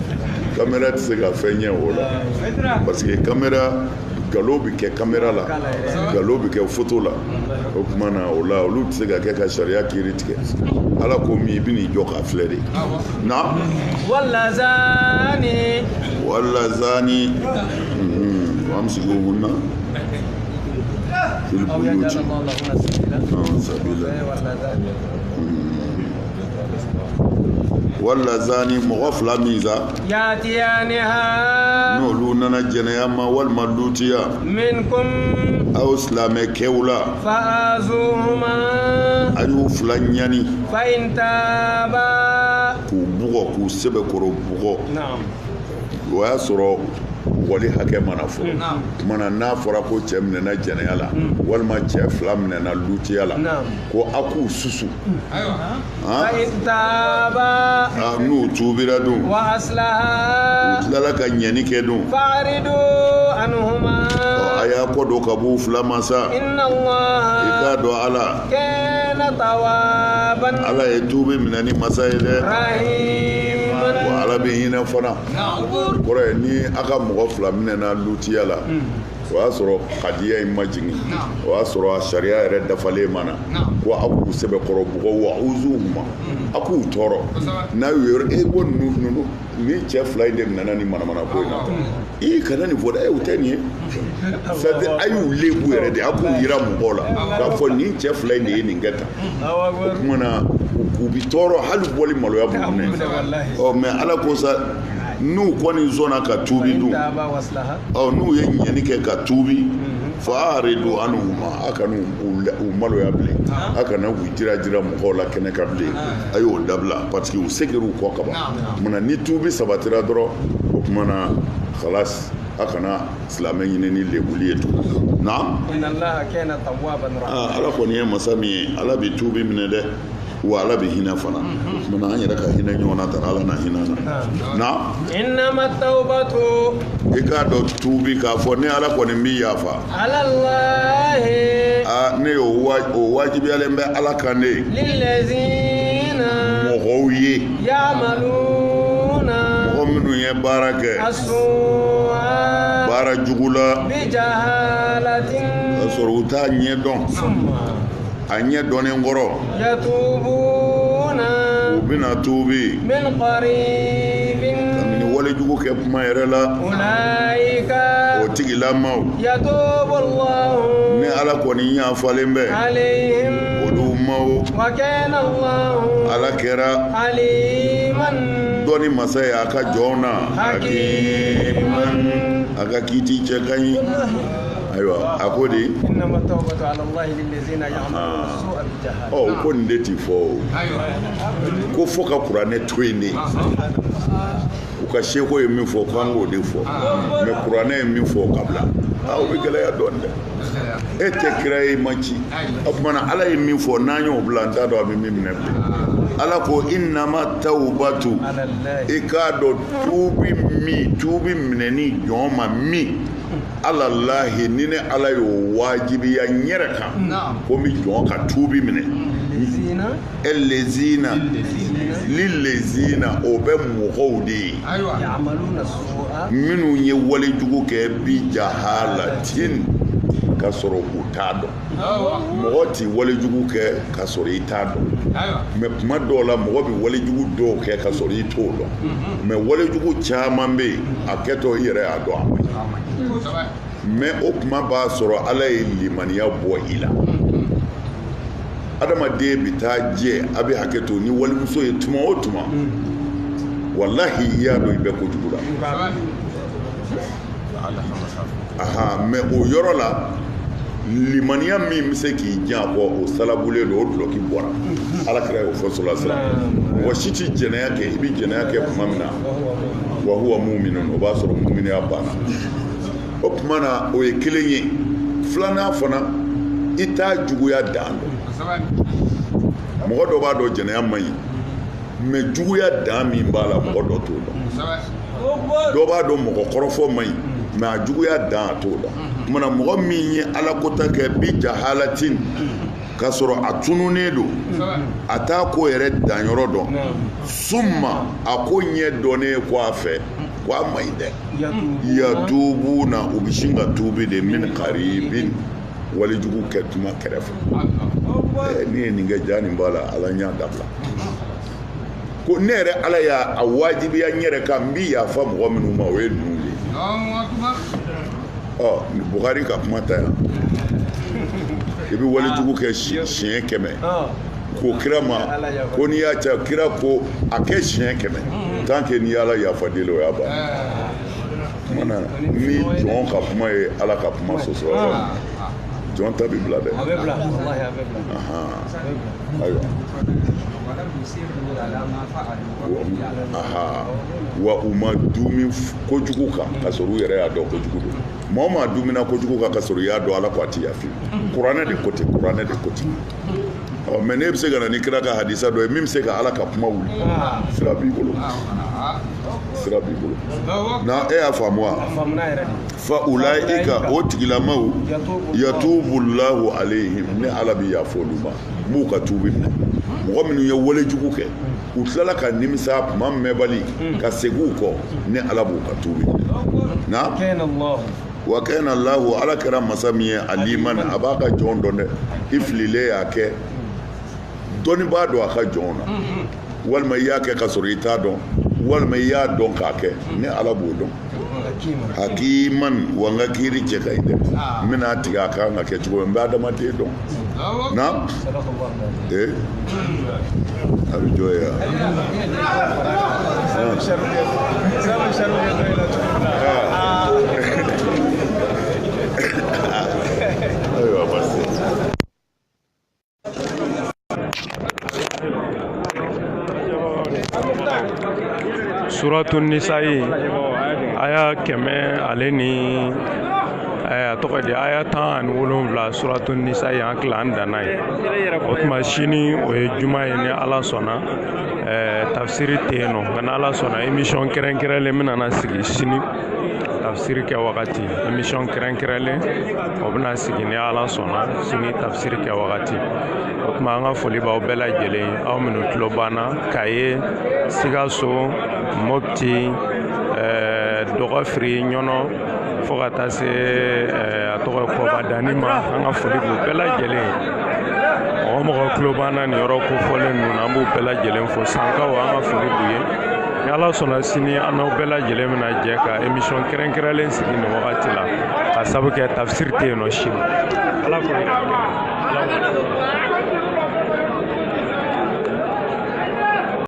Speaker 3: kamera tɛ se ka fɛn ɲɛ o la parce que kamera galon bɛ kɛ kamera la galon bɛ kɛ photo la o kumana o la olu tɛ se ka kɛ ka sariya kiiri tigɛ ala ko min i bɛ n'i jɔ k'a filɛ de na walazani an sigi o na filibuyuti sabila wala zani mɔgɔ fila min sa
Speaker 2: يأتيانها
Speaker 3: n'olu nana jɛnɛya ma walima lutiya
Speaker 2: منكم
Speaker 3: aw silamɛkɛw la
Speaker 2: فآذوهما
Speaker 3: a y'u fila ɲani
Speaker 2: فإن تابا
Speaker 3: k'u bugɔ k'u sɛbɛkɔrɔ bugɔ
Speaker 2: نعم
Speaker 3: o y'a sɔrɔ bugɔli hakɛ mana fɔ mana n'a fɔra ko cɛ minɛna jɛnɛya la walima cɛ fila minɛna lutiya la ko a k'u susu
Speaker 2: فإن تابا
Speaker 3: n'u tuubira dun
Speaker 2: وأصلحا
Speaker 3: u tilala ka ɲɛni kɛ dun
Speaker 2: فأعرضوا عنهما
Speaker 3: a y'a kɔ don ka b'u fila ma sa
Speaker 2: إن
Speaker 3: i
Speaker 2: الله
Speaker 3: k'a dɔn ala
Speaker 2: كان توابا
Speaker 3: ala ye tuubi minɛ ni masa ye dɛ
Speaker 2: رحيما
Speaker 3: wa ala bɛ hinɛ fana kɔrɔ ye ni a ka mɔgɔ fila minɛna lutiya la o y'a sɔrɔ hadiya in ma jigin o y'a sɔrɔ a sariya yɛrɛ dafalen mana ko a k'u sɛbɛkɔrɔ bugɔ wa uzuhuma a k'u tɔɔrɔ n'a y'u yɔrɔ ko ninnu ni cɛ fila in de minɛna ni manamana ko in na i kana nin fɔ dɛ o tɛ nin ye c'est a y'u lebu yɛrɛ de a k'u yira mɔgɔw la k'a fɔ nin cɛ fila in de ye nin kɛ tan o tuma na u bi tɔɔrɔ hali bɔli maloya b'u minɛ mɛ ala ko sa n'u kɔni sɔnna ka tuubi dun n'u ye ɲɛni kɛ ka tuubi fa aridu anhuma a kana u maloya bilen a kana u jira mɔgɔw la kɛnɛ kan bilen a y'o dabila parce que u segir'u kɔ kaban mana ni tuubi sabatira dɔrɔn o tuma na khalas a kana silamɛ ɲini ni lebuli ye tun na ala kɔni ye masa min ye ala bɛ tuubi minɛ dɛ wa ala bɛ hinɛ fana mana an yɛrɛ ka hinɛ ɲɔgɔn na tan ala na hinɛ na
Speaker 2: إنما التوبة
Speaker 3: i k'a dɔn tuubi k'a fɔ ne ala kɔni b'i yafa
Speaker 2: على الله
Speaker 3: ne o wajibiyalen bɛ ala kan de
Speaker 2: للذين
Speaker 3: mɔgɔw ye
Speaker 2: يعملون
Speaker 3: mɔgɔ minnu ye baara kɛ
Speaker 2: السوء
Speaker 3: baara jugu la
Speaker 2: بجهالة
Speaker 3: k'a sɔrɔ u t'a ɲɛ dɔn a ɲɛ dɔnnen kɔrɔ
Speaker 2: يتوبون
Speaker 3: u bɛna tuubi
Speaker 2: من قريب
Speaker 3: kabini walejugu kɛ kuma yɛrɛ la
Speaker 2: أولئك
Speaker 3: o tigilamaw
Speaker 2: يتوب الله
Speaker 3: ne ala kɔni yafalen bɛ
Speaker 2: عليهم
Speaker 3: olu maw
Speaker 2: وكان الله
Speaker 3: ala kɛra
Speaker 2: عليما
Speaker 3: dɔnni masa ye a ka jɔnw na hakiman a ka kiiti cɛ ka ɲi ayiwa a ko de
Speaker 2: إنما التوبة على الله للذين يعملون السوء بجهالة
Speaker 3: ko nin de ti fɔ o ko fo ka kuranɛ to yen de u ka seko ye min fɔ k'an k'o de fɔ mɛ kuranɛ ye min fɔ ka bila o bɛ gɛlɛya dɔɔni dɛ e tɛ kira ye ma ci o tuma na ala ye min fɔ n'an y'o bila n t'a dɔn a bɛ min minɛ bilen ala ko innama tawbatu
Speaker 2: على الله
Speaker 3: i k'a dɔn tuubi minɛni jɔn ma min alalahi ni ne ala y'o wajibiya n yɛrɛ kan ko n bɛ jɔn ka tuubi minɛ lezina lilezina o bɛ mɔgɔw de ye
Speaker 2: يعملون السوء
Speaker 3: minnu ye walejugu kɛ bi jahalatin ka sɔrɔ u t'a dɔn mɔgɔ tɛ walejugu kɛ ka sɔrɔ i t'a dɔn mɛ kuma dɔw la mɔgɔ bɛ walejugu dɔw kɛ ka sɔrɔ i t'o dɔn mɛ walejugu caman bɛ yen a kɛtɔ i yɛrɛ y'a dɔn a ma ɲi mɛ o kuma b'a sɔrɔ ala ye limaniya bɔ i la adamaden bɛ taa jɛ a bɛ hakɛ to ni walimuso ye tuma o tuma walahi i y'a dɔn i bɛ kojugu la mɛ o yɔrɔ la limaniya min bɛ se k'i jan kɔ o salabulen don o duloki bɔra ala kira y'o fɔ sɔrɔ sira mɔgɔ si tɛ jɛnɛya kɛ i bɛ jɛnɛya kɛ tuma min na wa huwa mu'minun o b'a sɔrɔ muminiya banna o tuma na o ye kelen ye filanan fana i t'a juguya dan dɔn mɔgɔ dɔ b'a dɔn jɛnɛya man ɲi mɛ juguya dan min b'a la mɔgɔ dɔ t'o dɔn dɔ b'a dɔn mɔgɔ kɔrɔfɔ man ɲi mɛ a juguya dan a t'o dɔn mana mɔgɔ min ye ala kota kɛ bi jahalatin ka sɔrɔ a tununnen don a t'a ko yɛrɛ danyɔrɔ dɔn summa a ko ɲɛ dɔnnen ko a fɛ ko a man ɲi dɛ yatubu na u bɛ sin ka tuubi de min qaribin walijugu kɛ tuma kɛrɛfɛ ni ye nin kɛ ja nin b'a la ala ɲa dabila ko ne yɛrɛ ala y'a wajibiya n yɛrɛ kan n bi yafa mɔgɔ minnu ma o ye ninnu de ye Bukari ka kuma ta yan i bɛ walijugu kɛ siɲɛ 100 ko kira ma ko n'i y'a caya kira ko a kɛ siɲɛ 100 tant que n'i ye ala yafa deli o y'a ban mana ni jɔn ka kuma ye ala ka kuma sɔsɔ jɔn ta bi bila dɛ ayiwa wa u ma dumi kojugu kan ka sɔrɔ u yɛrɛ y'a dɔn kojugu don maa o maa dumina kojugu kan ka sɔrɔ i y'a dɔn ala ko a ti yafi kuranɛ de ko ten kuranɛ de ko ten mɛ ne bɛ se ka na ni kira ka hadisa dɔ ye min bɛ se ka ala ka kuma wuli sira b'i bolo sira b'i bolo na e y'a faamu wa fa ulaika o tigilamaw yatubulahu alayhim ne ala bɛ yafa olu ma m'u ka tuubi minɛ mɔgɔ minnu ye walejugu kɛ u tilala ka nimisa tuma mɛnbali ka segin u kɔ ne ala b'u ka tuubi minɛ na wa kana Allahu ala kɛra masa min ye aliman a b'a ka jɔn dɔn dɛ i fililen y'a kɛ dɔnni b'a dɔn a ka jɔn na walima i y'a kɛ ka sɔrɔ i t'a dɔn walima i y'a dɔn k'a kɛ ne ala b'o dɔn hakiman wa n ka kiiri cɛ ka ɲi dɛ n bɛna tigɛ a kan ka kɛ cogo min n bɛ adamaden dɔn na a bɛ jɔ yan ayiwa basi
Speaker 1: Suratun Nisa'i aya 100 ale ni a tɔgɔ di aya 17 Suratun Nisa'i an tila an danna ye o tuma sini o ye juma ye ni ala sɔnna tafsiri tɛ yen nɔ nka ni ala sɔnna émission kɛrɛnkɛrɛnlen min nana sigi sini tafsiri kɛ wagati émission kɛrɛnkɛrɛnlen o bɛna sigi ni ala sɔnna sini tafsiri kɛ wagati o tuma an ka foli b'aw bɛɛ lajɛlen aw minnu tulo banna Kaye Sikaso Mopti Dɔgɔfiri Ɲɔnɔ fo ka taa se a tɔgɔ Kɔbadani ma an ka foli b'u bɛɛ lajɛlen mɔgɔ mɔgɔ tulo banna nin yɔrɔ kofɔlen ninnu an b'u bɛɛ lajɛlen fo Sankaw an ka foli b'u ye ni ala sɔnna sini an n'aw bɛɛ lajɛlen bɛna jɛ ka émission kɛrɛnkɛrɛnlen sigi nin wagati la ka sabu kɛ tafsiri tɛ yen nɔ sini ala ko